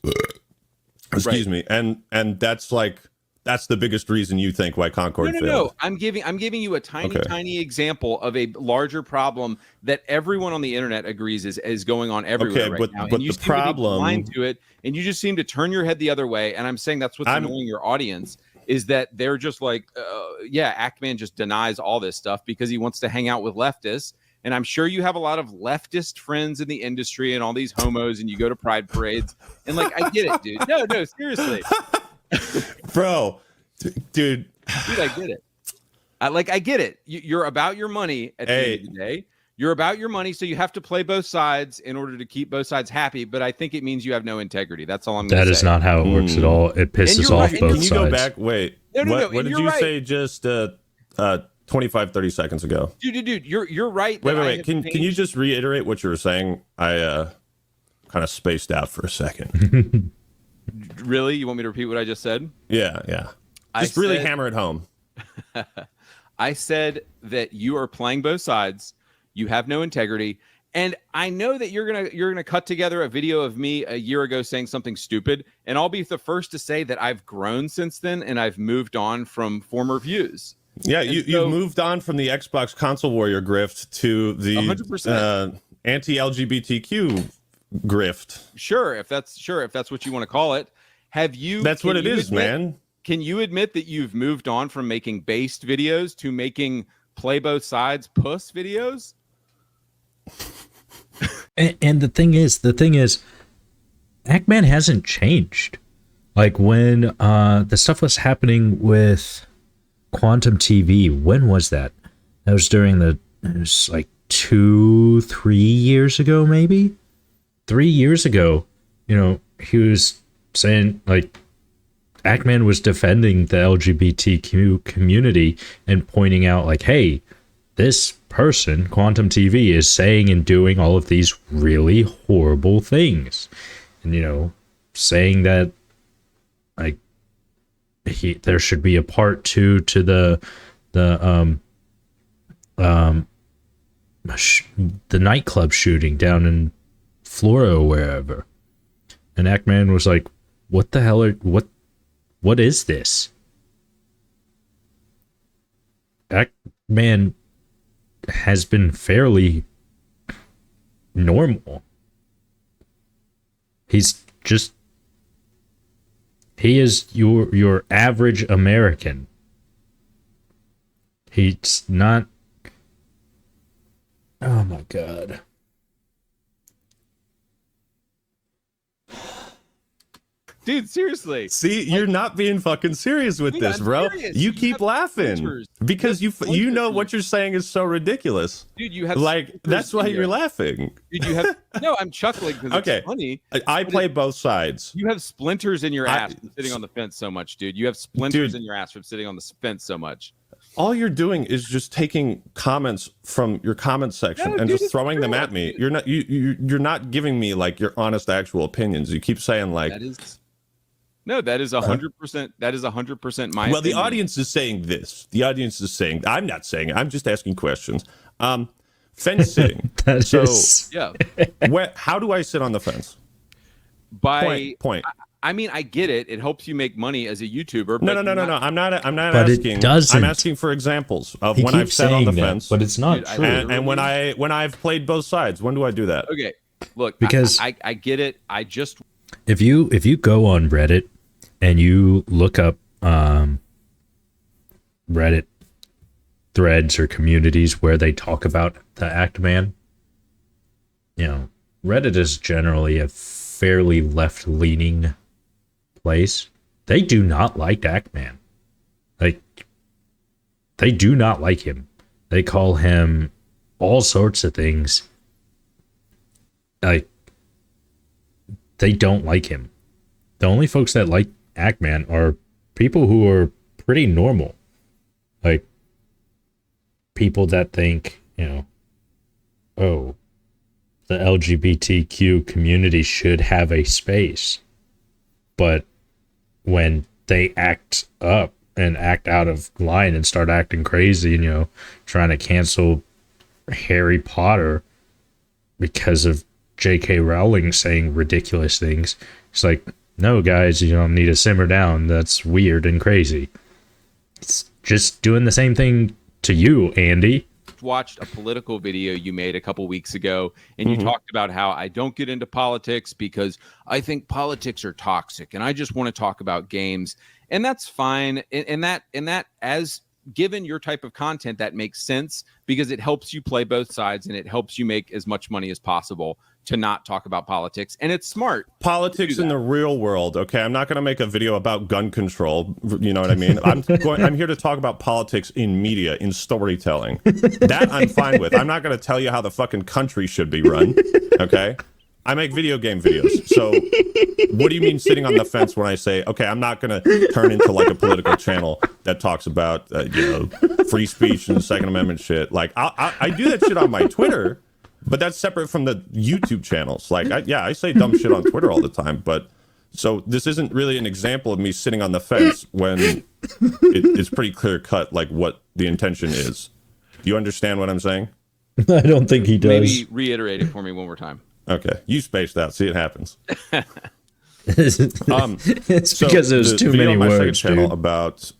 Excuse me. And that's the biggest reason you think why Concord failed. No. I'm giving you a tiny example of a larger problem that everyone on the internet agrees is going on everywhere right now. But And you the seem problem, to be blind to it, and you just seem to turn your head the other way. And I'm saying that's what's annoying your audience is that they're just like, Ackman just denies all this stuff because he wants to hang out with leftists. And I'm sure you have a lot of leftist friends in the industry and all these homos, and you go to pride parades. And like, I get it, dude. No, seriously. bro, dude, I get it. I get it. You're about your money at the end of the day. You're about your money, so you have to play both sides in order to keep both sides happy. But I think it means you have no integrity. That's all I'm going to say. That is not how it works at all. It pisses you're off right. both can you sides. go back? Wait, No, what did you say just 25, 30 seconds ago? Dude, you're right. Wait. Can you just reiterate what you were saying? I kind of spaced out for a second. Really? You want me to repeat what I just said? Yeah. Just really hammer it home. I said that you are playing both sides. You have no integrity. And I know that you're gonna cut together a video of me a year ago saying something stupid, and I'll be the first to say that I've grown since then and I've moved on from former views. Yeah, you moved on from the Xbox console warrior grift to the 100%. Anti-LGBTQ grift. Sure, if that's what you want to call it. That's what it is, man. Can you admit that you've moved on from making based videos to making play both sides puss videos? And the thing is, Ackman hasn't changed. Like when the stuff was happening with Quantum TV, when was that? That was it was like 2-3 years ago, maybe 3 years ago. He was saying like Ackman was defending the LGBTQ community and pointing out like, hey, this person, Quantum TV, is saying and doing all of these really horrible things. And, saying that like there should be a part 2 to the nightclub shooting down in Florida or wherever. And Ackman was like, what the hell what is this? Ackman has been fairly normal. He is your average American. He's not. Oh my God. Dude, seriously. See, you're not being fucking serious with Dude, this, I'm bro. serious. You You keep have laughing splinters. because You have you know splinters. what you're saying is so ridiculous. Dude, you have Like splinters that's why in you're your- laughing. Dude, you have no. I'm chuckling because Okay. it's funny. I play both sides. You have splinters in your I- ass from sitting on the fence so much, dude. You have splinters Dude. in your ass from sitting on the fence so much. All you're doing is just taking comments from your comment section No, and dude, just it's throwing them true. at me. You're not you're not giving me like your honest actual opinions. You keep saying like, That is 100%. That is 100% my. well, the opinion. audience is saying this. The audience is saying, I'm not saying it. I'm just asking questions. Fence sitting. That is. Yeah. How do I sit on the fence? By Point. I mean, I get it. It helps you make money as a YouTuber. No. I'm not But asking. it doesn't. I'm asking for examples of He when I've keeps sat on the saying that, fence. but it's not Dude, true. And when I've played both sides, when do I do that? Okay, look, Because- I get it. I just if you go on Reddit and you look up Reddit threads or communities where they talk about the Act Man, you know, Reddit is generally a fairly left-leaning place. They do not like Act Man. Like, they do not like him. They call him all sorts of things. Like, they don't like him. The only folks that like Act Man are people who are pretty normal. Like, people that think, you know, oh, the LGBTQ community should have a space. But when they act up and act out of line and start acting crazy and, you know, trying to cancel Harry Potter because of J.K. Rowling saying ridiculous things, it's like, no, guys, you don't need to simmer down. That's weird and crazy. It's just doing the same thing to you, Andy. watched a political video you made a couple weeks ago, and you talked about how I don't get into politics because I think politics are toxic, and I just want to talk about games, and that's fine. And that as given your type of content, that makes sense because it helps you play both sides and it helps you make as much money as possible to not talk about politics, and it's smart. Politics in the real world. Okay, I'm not going to make a video about gun control. You know what I mean? I'm here to talk about politics in media, in storytelling. That I'm fine with. I'm not going to tell you how the fucking country should be run. Okay, I make video game videos. So what do you mean sitting on the fence when I say, okay, I'm not going to turn into like a political channel that talks about free speech and Second Amendment shit? Like I do that shit on my Twitter. But that's separate from the YouTube channels. Like, I say dumb shit on Twitter all the time. But so this isn't really an example of me sitting on the fence when it's pretty clear cut, like what the intention is. Do you understand what I'm saying? I don't think he does. Maybe reiterate it for me one more time. Okay, you spaced out. See, it happens. It's because there's too many my words, second channel dude. about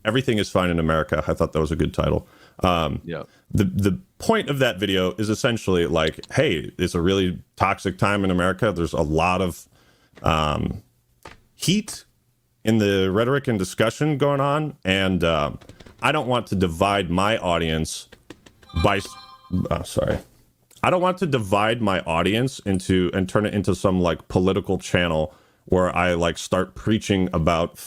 everything is fine in America. I thought that was a good title. Yeah. The point of that video is essentially like, hey, it's a really toxic time in America. There's a lot of heat in the rhetoric and discussion going on, and I don't want to divide my audience by I don't want to divide my audience into and turn it into some like political channel where I like start preaching about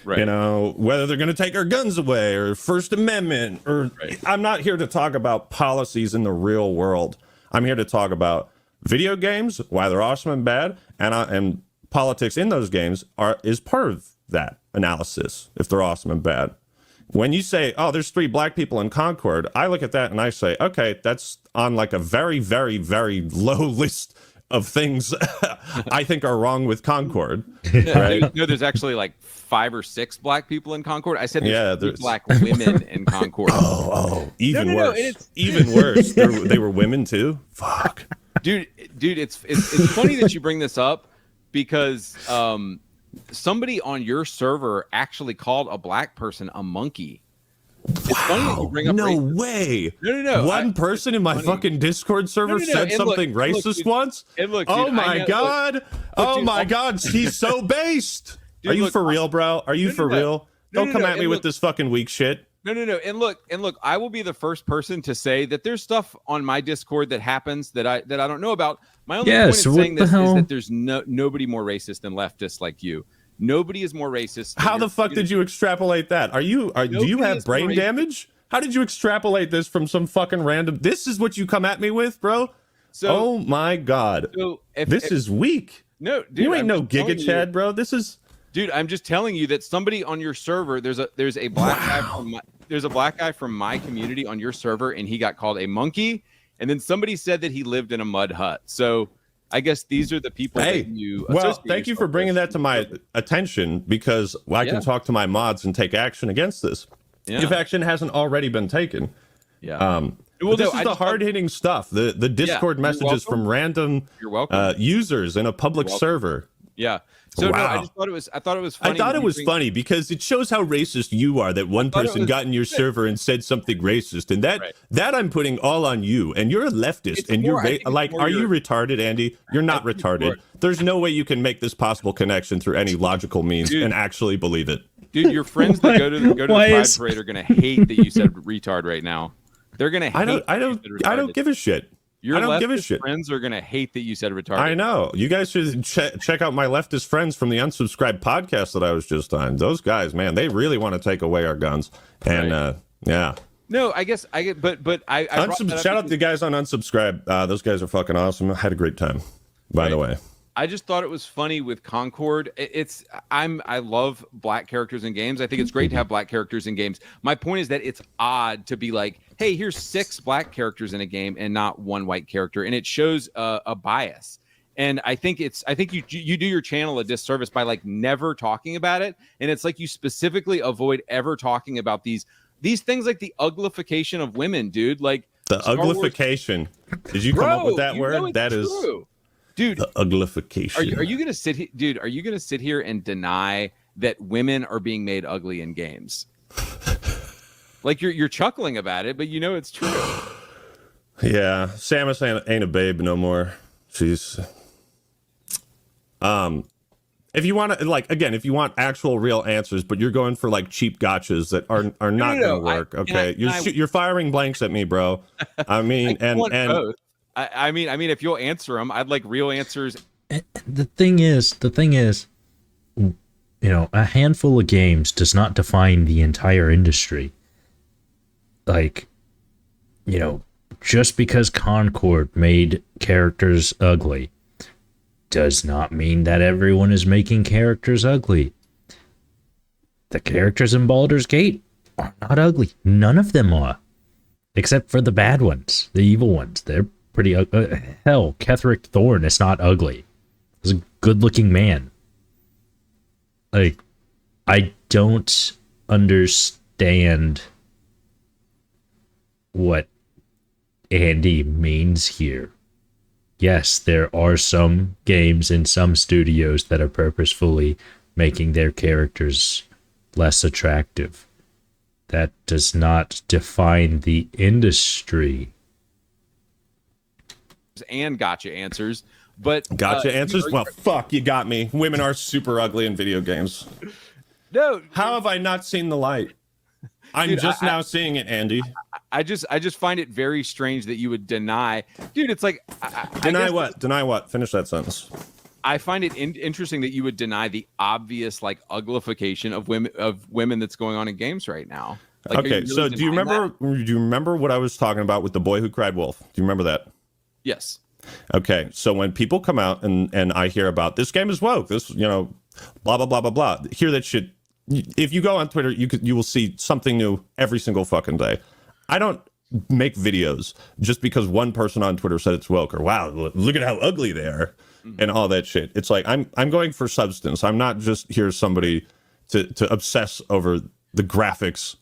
Right. you know, whether they're going to take our guns away or First Amendment or I'm not here to talk about policies in the real world. I'm here to talk about video games, why they're awesome and bad, and politics in those games is part of that analysis if they're awesome and bad. When you say, oh, there's 3 black people in Concord, I look at that and I say, okay, that's on like a very, very, very low list of things I think are wrong with Concord. Right? No, there's actually like 5 or 6 black people in Concord. I said there's 3 there's black women in Concord. Even No, worse. Even worse. They were women too. Fuck. Dude, it's funny that you bring this up because somebody on your server actually called a black person a monkey. It's funny that you bring up No racism. way. No. One person in my fucking Discord server No. said And look, something racist dude, once. and look, Oh dude, my I know- god. look, Oh dude, my god. He's so based. Dude, Are you look, for real, bro? Are you for no. real? No, Don't no, come no, at me and with look- this fucking weak shit. No. And look, I will be the first person to say that there's stuff on my Discord that happens that I don't know about. My only point Yes, in what saying the this is hell? that there's nobody more racist than leftists like you. Nobody is more racist. than How your the fuck did you extrapolate that? Do you Nobody have is more brain racist. damage? How did you extrapolate this from some fucking random? This is what you come at me with, bro? So, Oh my god. so if, This if- is weak. no, dude, You ain't I'm no just telling Giga you- Chad, bro. This is Dude, I'm just telling you that somebody on your server, there's a black guy from my community on your server, and he got called a monkey, and then somebody said that he lived in a mud hut. So I guess these are the people Hey, that you. well, associate thank you yourself for bringing with. that to my attention because I Yeah. can talk to my mods and take action against this. Yeah. If action hasn't already been taken. Yeah. But this no, is I the just- hard-hitting stuff. The Discord you're messages welcome. from random You're welcome. users in a public You're welcome. server. Yeah. So no, Wow. I thought it was funny. I thought it was funny because it shows how racist you are that one person got in your server and said something racist, and that I'm putting all on you. And you're a leftist, and you're like, are you retarded, Andy? You're not retarded. There's no way you can make this possible connection through any logical means and actually believe it. Dude, your friends that go to the Pride Parade are gonna hate that you said retard right now. They're gonna hate. I don't give a shit. Your I don't give a leftist shit. friends are gonna hate that you said retarded. I know. You guys should check out my leftist friends from the unsubscribed podcast that I was just on. Those guys, man, they really want to take away our guns. And yeah. No, I guess I get, but I shout out to the guys on unsubscribe. Those guys are fucking awesome. I had a great time, by the way. I just thought it was funny with Concord. I love black characters in games. I think it's great to have black characters in games. My point is that it's odd to be like, hey, here's 6 black characters in a game and not 1 white character, and it shows a bias. And I think you do your channel a disservice by like never talking about it, and it's like you specifically avoid ever talking about these things like the uglification of women, dude. Like the uglification. Did you come up with that word? That is true. Dude, the uglification. Are you gonna sit here, dude? Are you gonna sit here and deny that women are being made ugly in games? Like you're chuckling about it, but you know it's true. Yeah, Samus ain't a babe no more. She's if you want to, like, again, if you want actual real answers, but you're going for like cheap gotchas that are not going to work. Okay, you're firing blanks at me, bro. I mean, and both. I mean, if you'll answer them, I'd like real answers. The thing is, you know, a handful of games does not define the entire industry. Like, you know, just because Concord made characters ugly does not mean that everyone is making characters ugly. The characters in Baldur's Gate are not ugly. None of them are. Except for the bad ones, the evil ones. They're pretty ugly. Hell, Ketherick Thorn is not ugly. He's a good-looking man. Like, I don't understand what Andy means here. Yes, there are some games in some studios that are purposefully making their characters less attractive. That does not define the industry. And gotcha answers, but gotcha answers. Well, fuck, you got me. Women are super ugly in video games. No, how have I not seen the light? I'm just now seeing it, Andy. I just find it very strange that you would deny, dude. It's like deny what? Deny what? Finish that sentence. I find it interesting that you would deny the obvious like uglification of women that's going on in games right now. Like, okay, really so do you remember what I was talking about with the boy who cried wolf? Do you remember that? Yes. Okay, so when people come out and I hear about this game is woke, this, you know, blah blah blah blah blah, hear that shit. If you go on Twitter, you will see something new every single fucking day. I don't make videos just because one person on Twitter said it's woke or wow, look at how ugly they are and all that shit. It's like I'm going for substance. I'm not just here's somebody to obsess over the graphics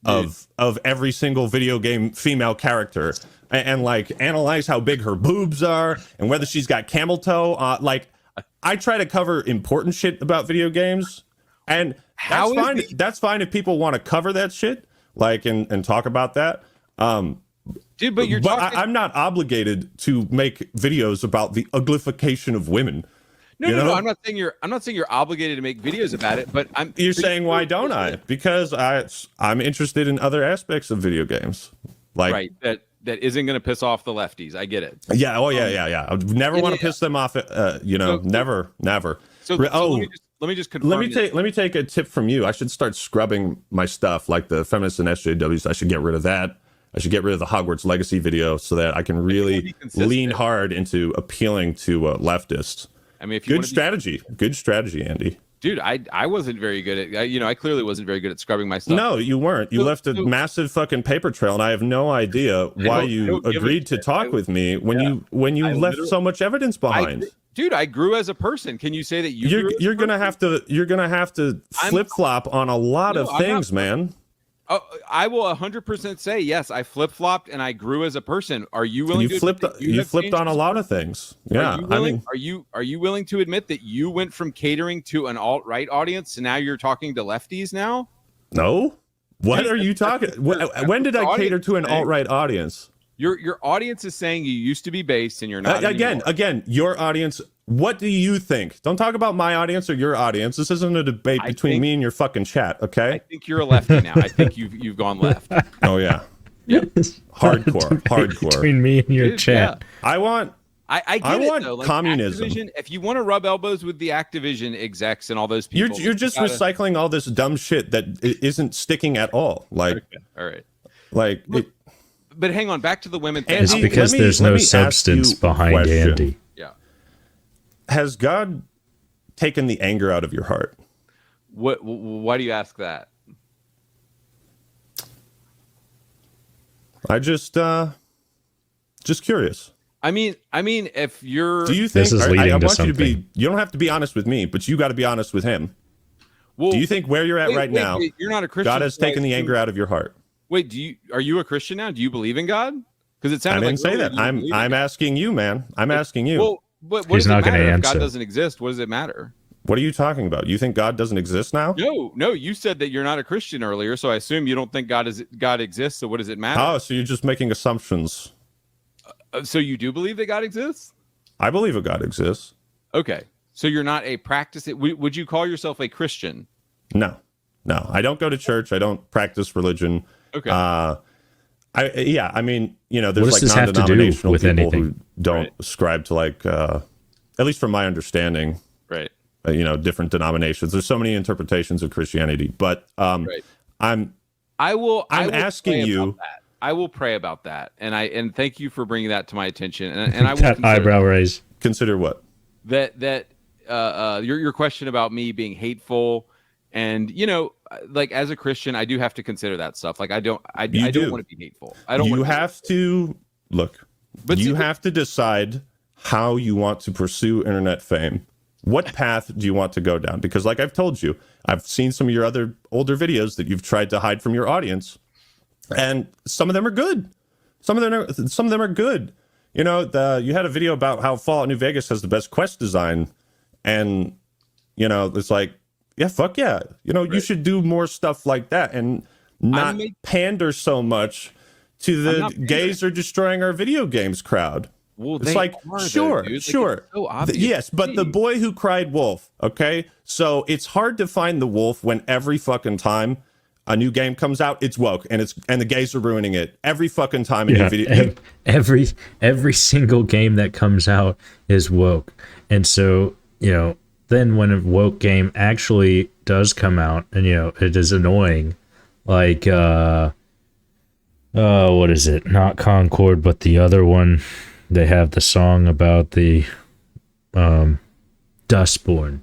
of every single video game female character and like analyze how big her boobs are and whether she's got camel toe. Like I try to cover important shit about video games, and that's fine. That's fine if people want to cover that shit, like and talk about that. Dude, but I'm not obligated to make videos about the uglification of women. No, I'm not saying you're obligated to make videos about it, but You're saying why don't I? Because I'm interested in other aspects of video games, like right that isn't going to piss off the lefties. I get it. Yeah. Oh yeah. I would never want to piss them off. Never. So let me just confirm. Let me take a tip from you. I should start scrubbing my stuff, like the feminists and SJWs. I should get rid of that. I should get rid of the Hogwarts Legacy video so that I can really lean hard into appealing to leftists. I mean, if you good strategy, Andy. Dude, I wasn't very good at, I clearly wasn't very good at scrubbing my stuff. No, you weren't. You left a massive fucking paper trail, and I have no idea why you agreed to talk with me when you left so much evidence behind. Dude, I grew as a person. Can you say that you're gonna have to flip flop on a lot of things, man. Oh, I will 100% say yes. I flip flopped and I grew as a person. Are you willing You to flipped. admit that You have flipped changed on a as lot of person? things. Yeah, Are you I willing? mean, Are you willing to admit that you went from catering to an alt right audience to now you're talking to lefties now? no. What Dude, are you talking? When did I cater to an alt right audience? Your audience is saying you used to be based and you're not anymore. Again, your audience. What do you think? Don't talk about my audience or your audience. This isn't a debate between me and your fucking chat, okay? I think you're a lefty now. I think you've gone left. Oh yeah. Yep. Hardcore. Between me and your Dude, chat. Yeah. I get want it though. Like communism. Activision, if you want to rub elbows with the Activision execs and all those people, You're just recycling all this dumb shit that isn't sticking at all. Like, okay. All right. Like, but hang on, back to the women thing. It's because there's no substance behind Andy. Yeah. Has God taken the anger out of your heart? Why do you ask that? I just curious. I mean, if you're, do you think this is leading I want to you to be? something. You don't have to be honest with me, but you got to be honest with him. well, Do you think where you're at right now, you're not a Christian? God has taken the anger out of your heart? Wait, are you a Christian now? Do you believe in God? Because it I sounded didn't say that. I'm asking you, man. I'm asking you. Well, but what He's does it not gonna matter if answer. God doesn't exist? What does it matter? What are you talking about? You think God doesn't exist now? No. You said that you're not a Christian earlier, so I assume you don't think God exists. So what does it matter? Oh, so you're just making assumptions. So you do believe that God exists? I believe a God exists. Okay. So you're not a practicing. Would you call yourself a Christian? No. I don't go to church. I don't practice religion. Okay. I mean, there's What does like this have to do non-denominational with people anything? who don't ascribe to like, at least from my understanding, Right. Different denominations. There's so many interpretations of Christianity, but Right. I'm I'm asking you. I will pray about that, and thank you for bringing that to my attention. And I will That eyebrow raise. Consider what? that your question about me being hateful, and like as a Christian, I do have to consider that stuff. Like I don't want to be hateful. I don't. You have to look. But you have to decide how you want to pursue internet fame. What path do you want to go down? Because like I've told you, I've seen some of your other older videos that you've tried to hide from your audience, and some of them are good. Some of them are good. You had a video about how Fallout New Vegas has the best quest design, and it's like, yeah, fuck yeah. Right. You should do more stuff like that and not pander so much to the gays are destroying our video games crowd. Well, it's like, sure. So obvious. Yes, but the boy who cried wolf, okay? So it's hard to find the wolf when every fucking time a new game comes out, it's woke and the gays are ruining it. Every fucking time a new video. Every single game that comes out is woke. And so, then when a woke game actually does come out and it is annoying, like what is it? Not Concord, but the other one. They have the song about the Dustborn.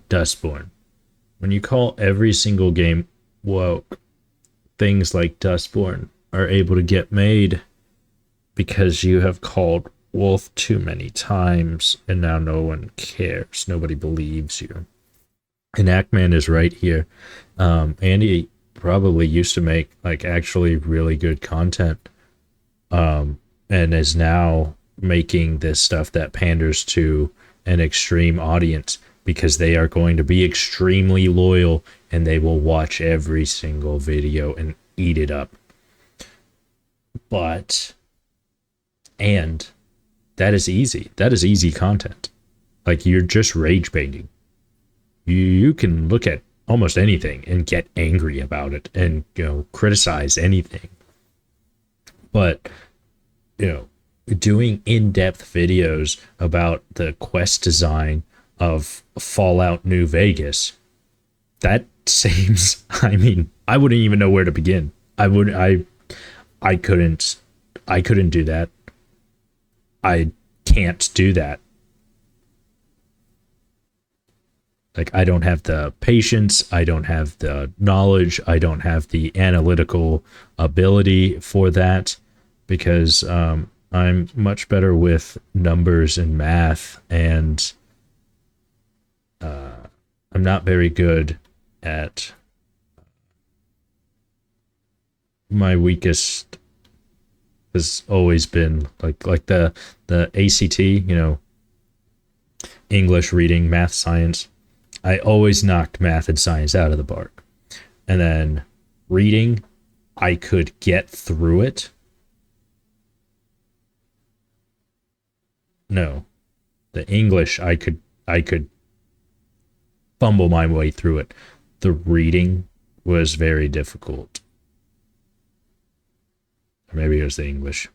When you call every single game woke, things like Dustborn are able to get made because you have called wolf too many times and now no one cares. Nobody believes you. And Ackman is right here. Andy probably used to make like actually really good content and is now making this stuff that panders to an extreme audience because they are going to be extremely loyal and they will watch every single video and eat it up. And that is easy. That is easy content. Like you're just rage baiting. You can look at almost anything and get angry about it and criticize anything. But doing in-depth videos about the quest design of Fallout New Vegas, that seems, I wouldn't even know where to begin. I couldn't do that. I can't do that. Like, I don't have the patience, I don't have the knowledge, I don't have the analytical ability for that, because I'm much better with numbers and math, and I'm not very good at my weakest has always been like the ACT, English, reading, math, science. I always knocked math and science out of the park. And then reading, I could get through it. No. The English, I could fumble my way through it. The reading was very difficult. Or maybe it was the English.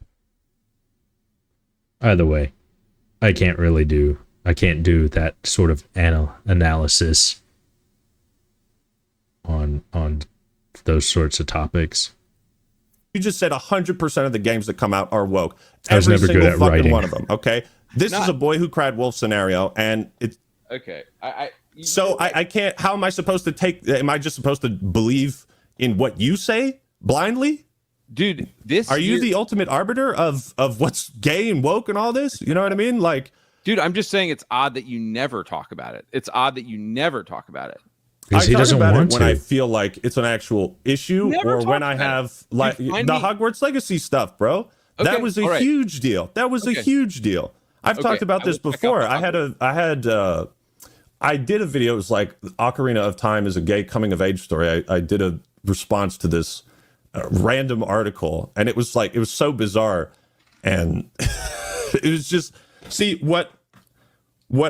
Either way, I can't do that sort of analysis on those sorts of topics. You just said 100% of the games that come out are woke. I was never good at fucking writing. one of them. Okay, this is a boy who cried wolf scenario, and it's okay. I can't. How am I supposed to take? Am I just supposed to believe in what you say blindly? Dude, are you the ultimate arbiter of what's gay and woke and all this? You know what I mean? Like, dude, I'm just saying it's odd that you never talk about it. It's odd that you never talk about it. Because he doesn't want to. When I feel like it's an actual issue, or when I have like the Hogwarts Legacy stuff, bro. Okay, that was a huge deal. That was a huge deal. I've talked about this before. I did a video. It was like Ocarina of Time is a gay coming of age story. I did a response to this random article, and it was so bizarre, and it was just what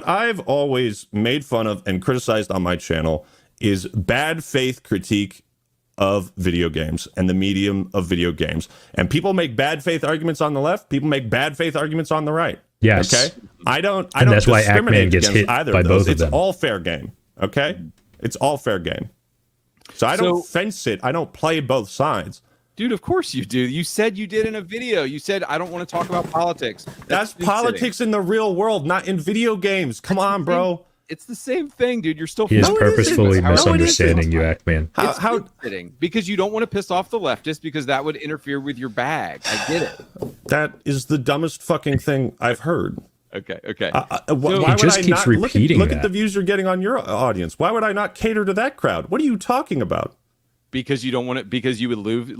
I've always made fun of and criticized on my channel is bad faith critique of video games and the medium of video games. And people make bad faith arguments on the left. People make bad faith arguments on the right. Yes. Okay. I don't that's why discriminate gets hit either by of those. both of them. It's all fair game. Okay. It's all fair game. So I don't fence it. I don't play both sides. Dude, of course you do. You said you did in a video. You said, I don't want to talk about politics. That's politics in the real world, not in video games. Come on, bro. It's the same thing, dude. You're still. He is purposefully misunderstanding you, Ackman. How because you don't want to piss off the leftists because that would interfere with your bag. I get it. That is the dumbest fucking thing I've heard. Okay. Why would I not look at the views you're getting on your audience? Why would I not cater to that crowd? What are you talking about? Because you don't want it. Because you would lose.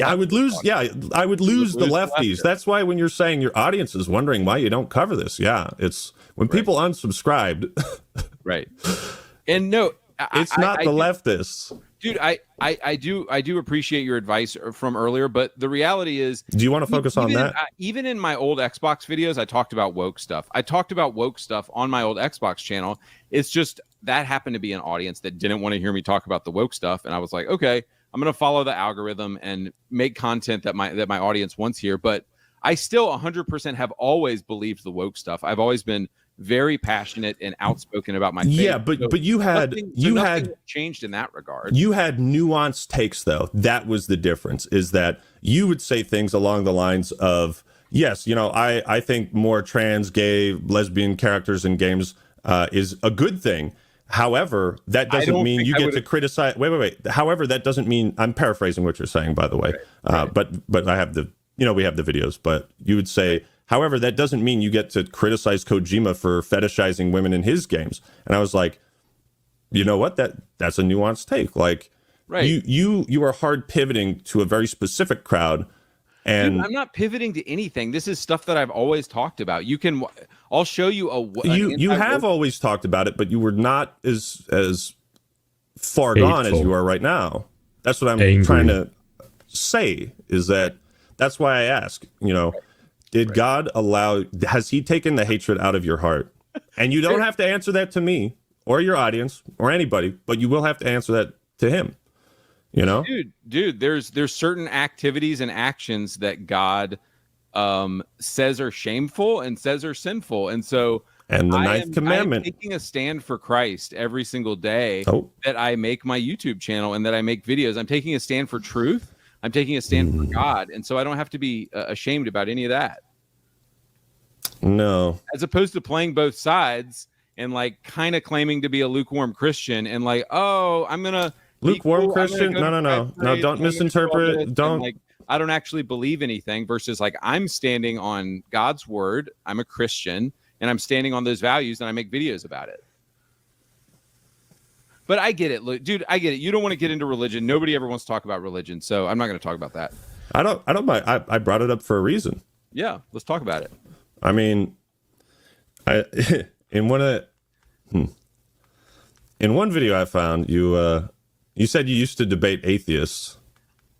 I would lose. Yeah, I would lose the lefties. That's why when you're saying your audience is wondering why you don't cover this, it's when people unsubscribed. Right. And no, it's not the leftists. Dude, I do appreciate your advice from earlier, but the reality is, do you want to focus on that? Even in my old Xbox videos, I talked about woke stuff. I talked about woke stuff on my old Xbox channel. It's just that happened to be an audience that didn't want to hear me talk about the woke stuff, and I was like, okay, I'm going to follow the algorithm and make content that my audience wants here. But I still 100% have always believed the woke stuff. I've always been very passionate and outspoken about my faith. Yeah, but you had changed in that regard. You had nuanced takes, though. That was the difference, is that you would say things along the lines of, yes, I think more trans, gay, lesbian characters in games is a good thing. However, that doesn't mean you get to criticize. Wait. However, that doesn't mean, I'm paraphrasing what you're saying, by the way. Right. But I have we have the videos, but you would say, however, that doesn't mean you get to criticize Kojima for fetishizing women in his games. And I was like, you know what? That's a nuanced take. Like, right. You are hard pivoting to a very specific crowd. And dude, I'm not pivoting to anything. This is stuff that I've always talked about. I'll show you you have always talked about it, but you were not as far gone as you are right now. That's what I'm trying to say, is that's why I ask, did God has he taken the hatred out of your heart? And you don't have to answer that to me or your audience or anybody, but you will have to answer that to him. Dude, there's certain activities and actions that God says are shameful and says are sinful. And so the ninth commandment, I'm taking a stand for Christ every single day that I make my YouTube channel and that I make videos. I'm taking a stand for truth. I'm taking a stand for God. And so I don't have to be ashamed about any of that. No. As opposed to playing both sides and kind of claiming to be a lukewarm Christian and I'm going to lukewarm Christian. No. Don't misinterpret. Don't. I don't actually believe anything versus I'm standing on God's word. I'm a Christian and I'm standing on those values and I make videos about it. But I get it. Look, dude, I get it. You don't want to get into religion. Nobody ever wants to talk about religion, so I'm not going to talk about that. I don't mind. I brought it up for a reason. Yeah, let's talk about it. I mean, in one video I found, you said you used to debate atheists.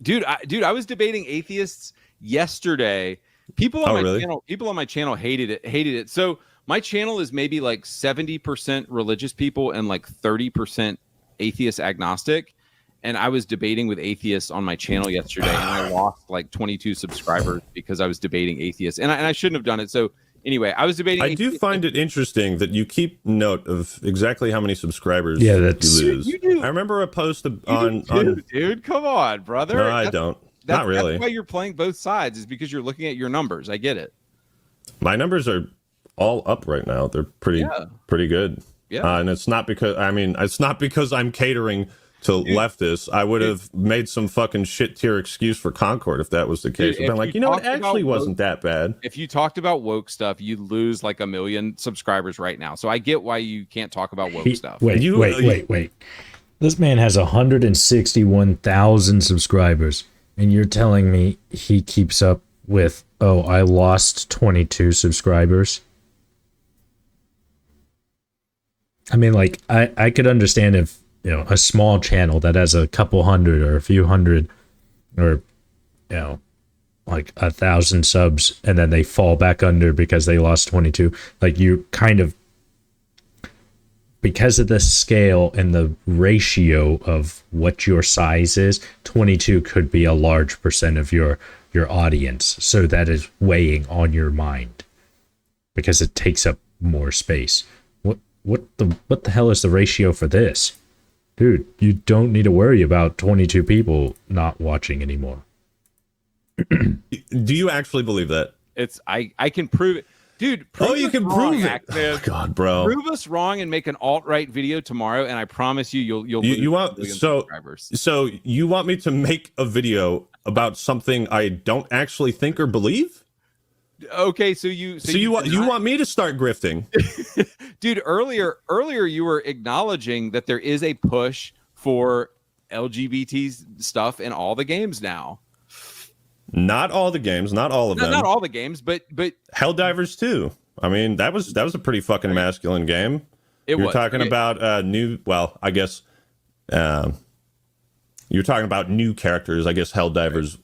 Dude, I was debating atheists yesterday. People on my channel hated it. So my channel is maybe like 70% religious people and like 30% atheist agnostic. And I was debating with atheists on my channel yesterday, and I lost like 22 subscribers because I was debating atheists, and I shouldn't have done it. So anyway, I was debating. I do find it interesting that you keep note of exactly how many subscribers you lose. You do. I remember a post on dude, come on, brother. No, I don't. Not really. That's why you're playing both sides, is because you're looking at your numbers. I get it. My numbers are all up right now. They're pretty good. Yeah. And it's not because I'm catering to leftists. I would have made some fucking shit tier excuse for Concord if that was the case. I've been like, you know, it actually wasn't that bad. If you talked about woke stuff, you'd lose like 1 million subscribers right now. So I get why you can't talk about woke stuff. Wait. This man has 161,000 subscribers, and you're telling me he keeps up with, oh, I lost 22 subscribers? I mean, like, I could understand if, you know, a small channel that has a couple hundred or a few hundred or, you know, like 1,000 subs, and then they fall back under because they lost 22. Like, you kind of, because of the scale and the ratio of what your size is, 22 could be a large percent of your audience. So that is weighing on your mind because it takes up more space. What the hell is the ratio for this? Dude, you don't need to worry about 22 people not watching anymore. Do you actually believe that? I can prove it. Dude, you can prove it. Oh, God, bro. Prove us wrong and make an alt-right video tomorrow, and I promise you'll you want subscribers. So you want me to make a video about something I don't actually think or believe? Okay, so you want me to start grifting? Dude, earlier you were acknowledging that there is a push for LGBT stuff in all the games now. Not all the games, not all of them. Not all the games, but Helldivers 2. I mean, that was a pretty fucking masculine game. You're talking about new. Well, I guess you're talking about new characters. I guess Helldivers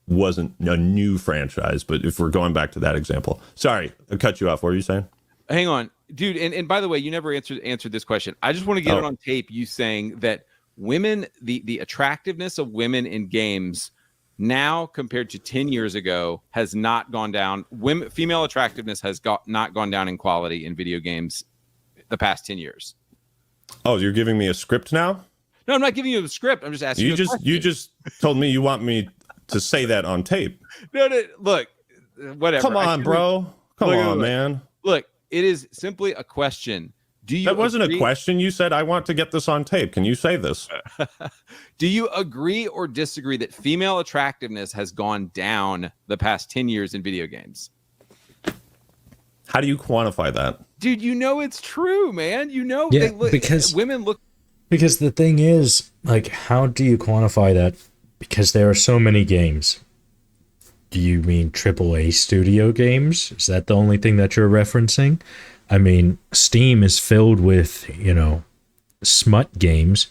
wasn't a new franchise, but if we're going back to that example, sorry, I cut you off. What were you saying? Hang on, dude. And by the way, you never answered this question. I just want to get it on tape. You saying that women, the attractiveness of women in games now compared to 10 years ago has not gone down. Female attractiveness has not gone down in quality in video games the past 10 years. Oh, you're giving me a script now? No, I'm not giving you the script. I'm just asking you. You just told me you want me to say that on tape. No, look, whatever. Come on, bro. Come on, man. Look, it is simply a question. That wasn't a question. You said, I want to get this on tape. Can you say this? Do you agree or disagree that female attractiveness has gone down the past 10 years in video games? How do you quantify that? Dude, you know it's true, man. You know, because women look. Because the thing is, like, how do you quantify that? Because there are so many games. Do you mean AAA studio games? Is that the only thing that you're referencing? I mean, Steam is filled with, you know, smut games,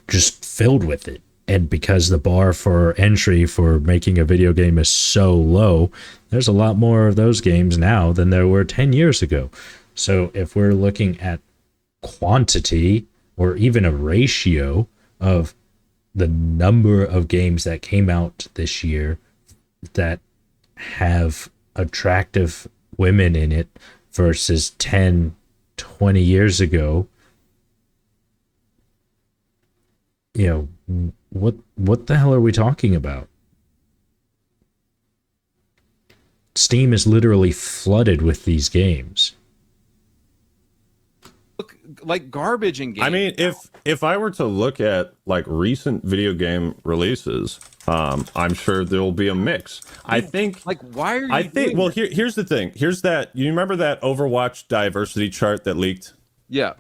just filled with it. And because the bar for entry for making a video game is so low, there's a lot more of those games now than there were 10 years ago. So if we're looking at quantity or even a ratio of the number of games that came out this year that have attractive women in it versus 10, 20 years ago, you know, what the hell are we talking about? Steam is literally flooded with these games. Look like garbage in games. I mean, if I were to look at like recent video game releases, I'm sure there'll be a mix. I think, like, why are you? I think. Well, here's the thing. Here's that. You remember that Overwatch diversity chart that leaked? Yeah.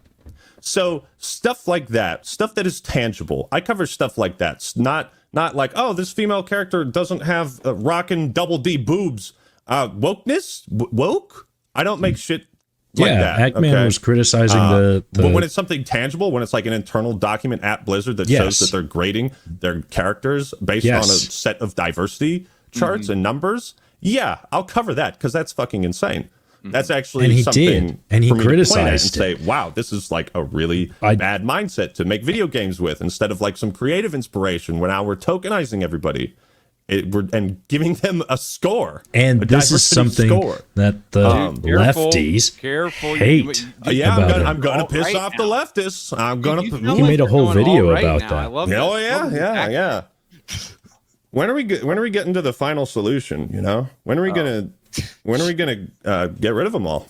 So stuff like that, stuff that is tangible. I cover stuff like that. It's not like, oh, this female character doesn't have rockin' double D boobs. Wokeness? Woke? I don't make shit like that. Ackman was criticizing but when it's something tangible, when it's like an internal document at Blizzard that shows that they're grading their characters based on a set of diversity charts and numbers, I'll cover that because that's fucking insane. That's actually something and he for me criticized to point at and say, wow, this is like a really bad mindset to make video games with, instead of like some creative inspiration where now we're tokenizing everybody and giving them a score. And this is something that the lefties hate. I'm gonna piss off the leftists. He made a whole video about that. Oh yeah. When are we getting to the final solution? You know, when are we gonna get rid of them all?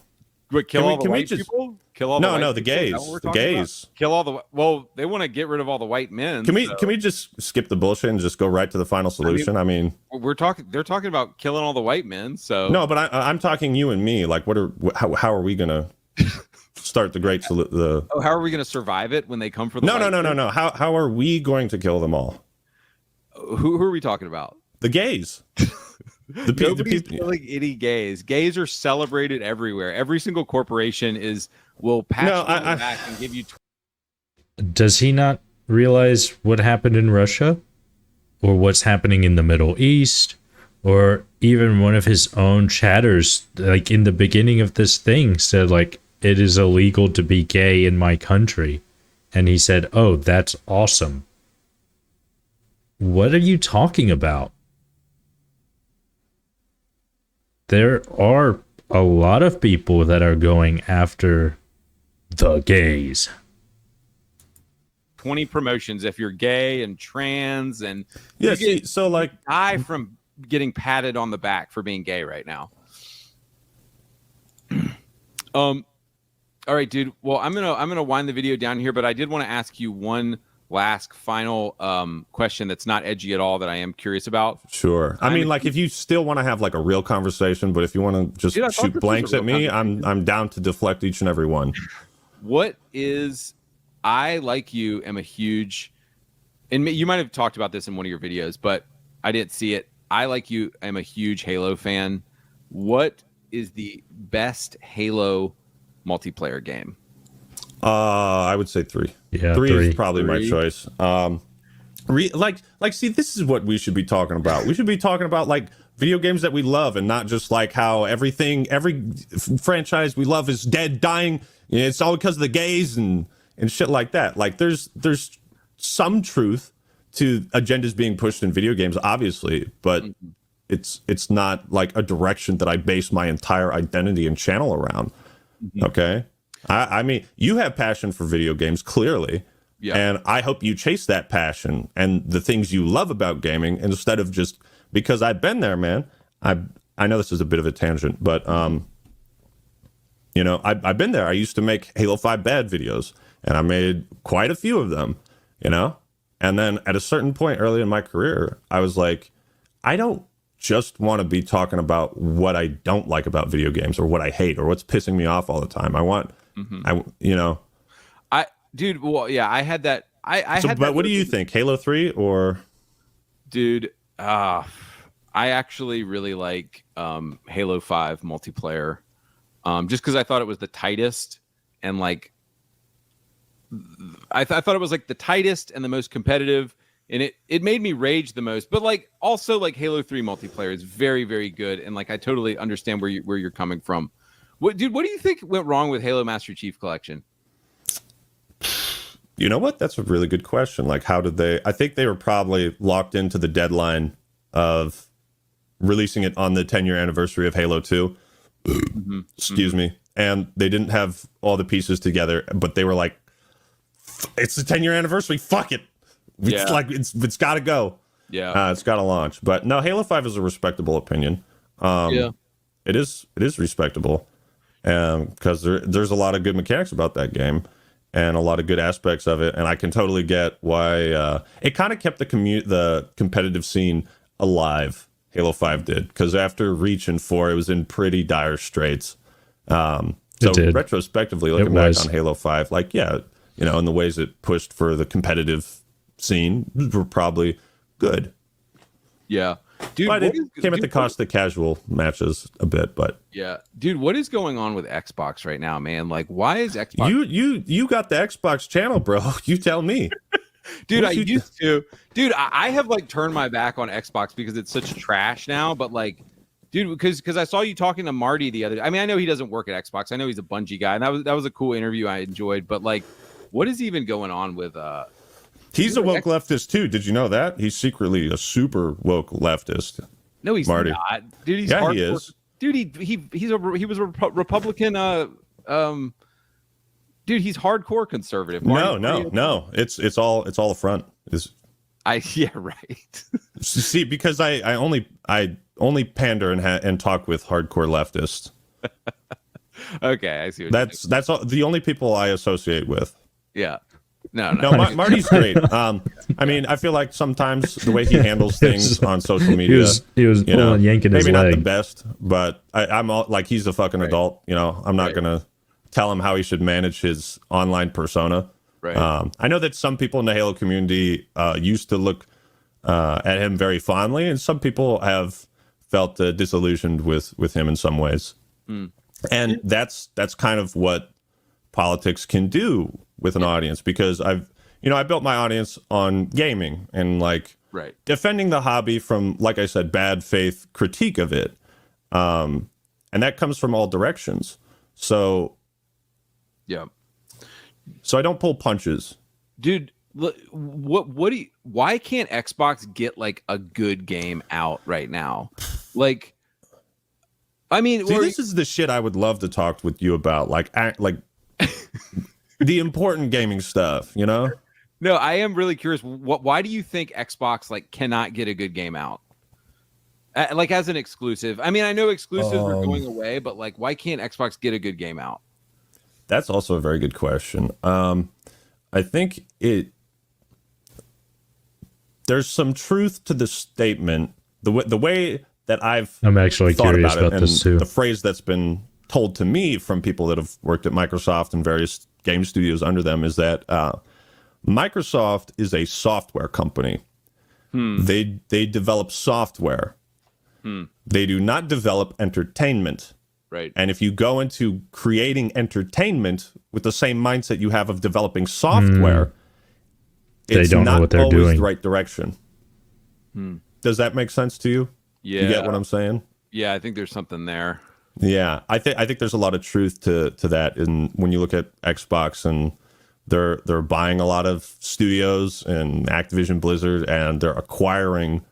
Wait, kill all the white people? Kill all the the gays. The gays. Kill all the. Well, they want to get rid of all the white men. Can we just skip the bullshit and just go right to the final solution? I mean we're talking. They're talking about killing all the white men. So no, but I'm talking you and me. Like, how are we gonna start the great the? Oh, how are we gonna survive it when they come for the? No. How are we going to kill them all? Who are we talking about? The gays. Nobody's killing any gays. Gays are celebrated everywhere. Every single corporation will pat you on the back and give you. Does he not realize what happened in Russia, or what's happening in the Middle East, or even one of his own chatters, like in the beginning of this thing, said like it is illegal to be gay in my country, and he said, "Oh, that's awesome." What are you talking about? There are a lot of people that are going after the gays. 20 promotions if you're gay and trans and so like die from getting patted on the back for being gay right now. All right, dude. Well, I'm gonna wind the video down here, but I did want to ask you one last final question that's not edgy at all that I am curious about. Sure. I mean, like, if you still want to have like a real conversation, but if you want to just shoot blanks at me, I'm down to deflect each and every one. I, like you, am a huge, and you might have talked about this in one of your videos, but I didn't see it. I, like you, am a huge Halo fan. What is the best Halo multiplayer game? I would say 3. Yeah, 3 is probably my choice. See, this is what we should be talking about. We should be talking about like video games that we love, and not just like how every franchise we love is dead, dying. It's all because of the gays and shit like that. Like, there's some truth to agendas being pushed in video games, obviously, but it's not like a direction that I base my entire identity and channel around. Okay. I mean, you have passion for video games, clearly, and I hope you chase that passion and the things you love about gaming instead of just because I've been there, man. I know this is a bit of a tangent, but I've been there. I used to make Halo 5 bad videos, and I made quite a few of them, and then at a certain point early in my career, I was like, I don't just want to be talking about what I don't like about video games or what I hate or what's pissing me off all the time. I want. I had that. But what do you think, Halo 3 or? Dude, I actually really like Halo 5 multiplayer, just because I thought it was the tightest, and like I thought it was like the tightest and the most competitive, and it made me rage the most. But like also like Halo 3 multiplayer is very, very good, and like I totally understand where you're coming from. What do you think went wrong with Halo Master Chief Collection? You know what? That's a really good question. Like, how did they? I think they were probably locked into the deadline of releasing it on the 10-year anniversary of Halo 2. Excuse me. And they didn't have all the pieces together, but they were like, it's the 10-year anniversary. Fuck it. It's like, it's got to go. Yeah. It's got to launch. But no, Halo 5 is a respectable opinion. It is respectable. Because there's a lot of good mechanics about that game and a lot of good aspects of it, and I can totally get why it kind of kept the competitive scene alive. Halo 5 did, because after Reach and 4, it was in pretty dire straits. So retrospectively, looking back on Halo 5, like, yeah, you know, and the ways it pushed for the competitive scene were probably good. Yeah. Dude, but it came at the cost of casual matches a bit, but yeah. Dude, what is going on with Xbox right now, man? Like, why is Xbox you got the Xbox channel, bro? You tell me. Dude, I used to. Dude, I have like turned my back on Xbox because it's such trash now, but like, dude, because I saw you talking to Marty the other day. I mean, I know he doesn't work at Xbox. I know he's a Bungie guy, and that was a cool interview I enjoyed, but like, what is even going on with He's a woke leftist too. Did you know that? He's secretly a super woke leftist. No, he's Marty. not. Dude, he's he is. Dude, he was a Republican dude, he's hardcore conservative. No. It's all a front. Yeah, right. See, because I only pander and talk with hardcore leftists. Okay, I see. That's all, the only people I associate with. Yeah. No. Marty's great. I mean, I feel like sometimes the way he handles things on social media, he was yanking his maybe leg. not the best, but I'm all, like, he's a fucking adult. You know, I'm not gonna tell him how he should manage his online persona. Right. I know that some people in the Halo community used to look at him very fondly, and some people have felt disillusioned with him in some ways. And that's kind of what politics can do with an audience, because I built my audience on gaming and like defending the hobby from, like I said, bad faith critique of it. And that comes from all directions. So yeah. So I don't pull punches. Dude, why can't Xbox get like a good game out right now? Like, I mean, see, this is the shit I would love to talk with you about, like the important gaming stuff, you know? No, I am really curious. Why do you think Xbox like cannot get a good game out? Like as an exclusive. I mean, I know exclusives are going away, but like, why can't Xbox get a good game out? That's also a very good question. I think there's some truth to the statement. The way that I'm actually curious about this too. The phrase that's been told to me from people that have worked at Microsoft and various game studios under them is that Microsoft is a software company. They develop software. They do not develop entertainment. Right. And if you go into creating entertainment with the same mindset you have of developing software, it's don't know not what they're always doing. the right direction. Does that make sense to you? Yeah. You get what I'm saying? Yeah, I think there's something there. Yeah, I think there's a lot of truth to that. And when you look at Xbox, and they're buying a lot of studios and Activision Blizzard, and they're acquiring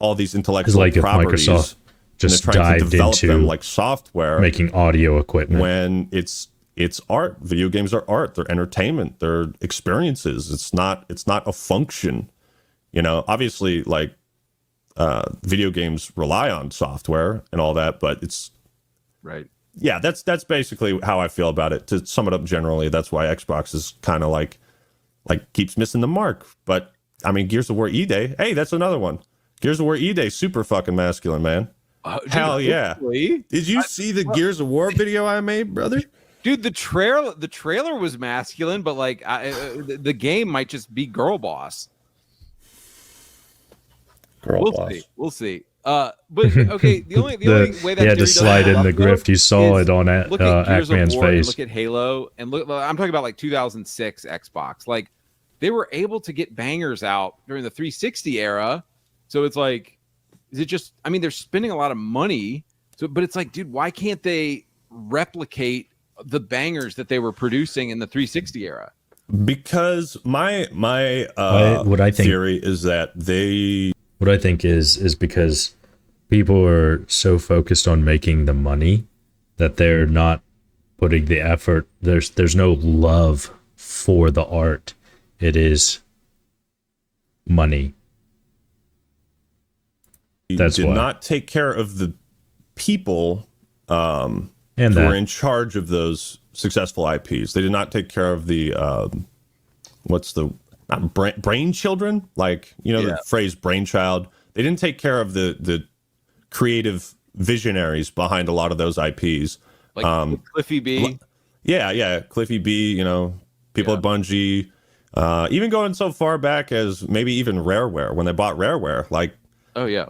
all these intellectual like if properties. Microsoft just dived into them like software, making audio equipment, when it's art. Video games are art. They're entertainment. They're experiences. It's not a function. You know, obviously, like video games rely on software and all that, but it's right. Yeah, that's basically how I feel about it. To sum it up generally, that's why Xbox is kind of like keeps missing the mark. But I mean, Gears of War E-Day, hey, that's another one. Gears of War E-Day, super fucking masculine, man. Hell yeah! Did you see the Gears of War video I made, brother? Dude, the trailer was masculine, but like the game might just be girl boss. We'll see. But okay, the only way that he had to slide in the grift. You saw it on Ackman's face. Look at Halo, and look. I'm talking about like 2006 Xbox. Like they were able to get bangers out during the 360 era. So it's like, is it just? I mean, they're spending a lot of money. So, but it's like, dude, why can't they replicate the bangers that they were producing in the 360 era? Because my theory is that they. What I think is because people are so focused on making the money that they're not putting the effort. There's no love for the art. It is money. That's did why. Not take care of the people and who were in charge of those successful IPs. They did not take care of the brain children, like, you know, the phrase brainchild. They didn't take care of the creative visionaries behind a lot of those IPs. Like Cliffy B. Yeah, Cliffy B, you know, people at Bungie, even going so far back as maybe even Rareware when they bought Rareware. Like, oh yeah,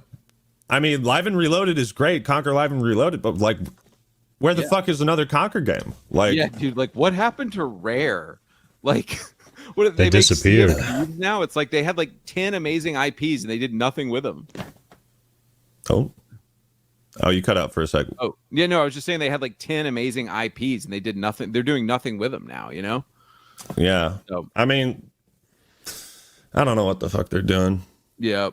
I mean, Live and Reloaded is great, Conquer Live and Reloaded, but like, where the fuck is another Conquer game? Like, yeah, dude, like what happened to Rare? Like, what They disappeared. Now it's like they had like 10 amazing IPs and they did nothing with them. oh, you cut out for a second. Oh yeah, no, I was just saying they had like 10 amazing IPs and they did nothing. They're doing nothing with them now, you know? Yeah, So, I mean, I don't know what the fuck they're doing. yeah.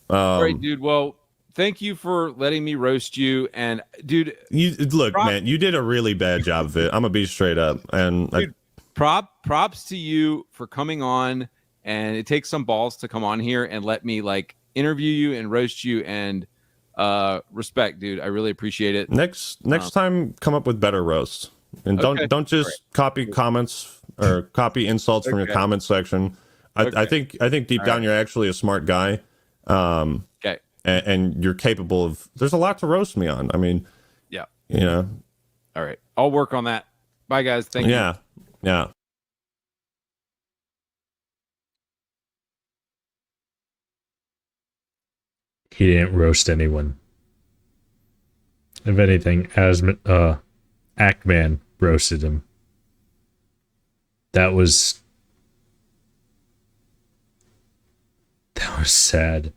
All right, dude. Well, thank you for letting me roast you. And dude, You look, man, you did a really bad job of it. I'm gonna be straight up, and dude, props to you for coming on. And it takes some balls to come on here and let me like interview you and roast you. And respect, dude. I really appreciate it. next time, come up with better roasts, and don't just copy comments or copy insults from your comment section. I think deep down you're actually a smart guy. Okay. And you're capable of. There's a lot to roast me on. I mean, Yeah. you know. All right. I'll work on that. Bye, guys. Thank you. Yeah. He didn't roast anyone. If anything, Ackman roasted him. That was sad.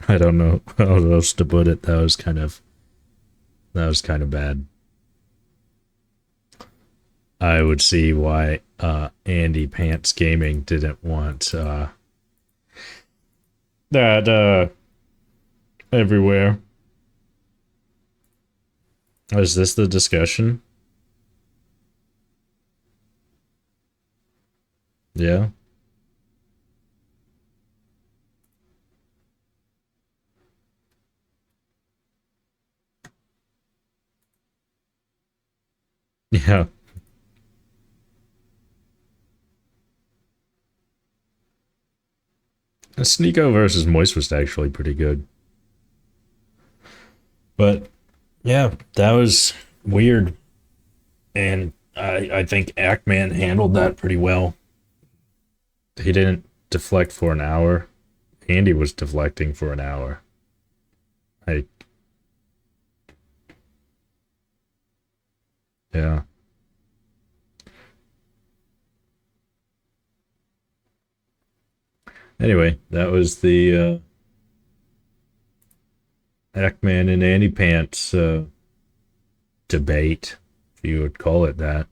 I don't know how else to put it. That was kind of bad. I would see why AndyPants Gaming didn't want that everywhere. Is this the discussion? Yeah. Yeah. Sneeko versus Moist was actually pretty good. But yeah, that was weird. And I think Ackman handled that pretty well. He didn't deflect for an hour. Andy was deflecting for an hour. Yeah. Anyway, that was the Ackman and AndyPants debate, if you would call it that.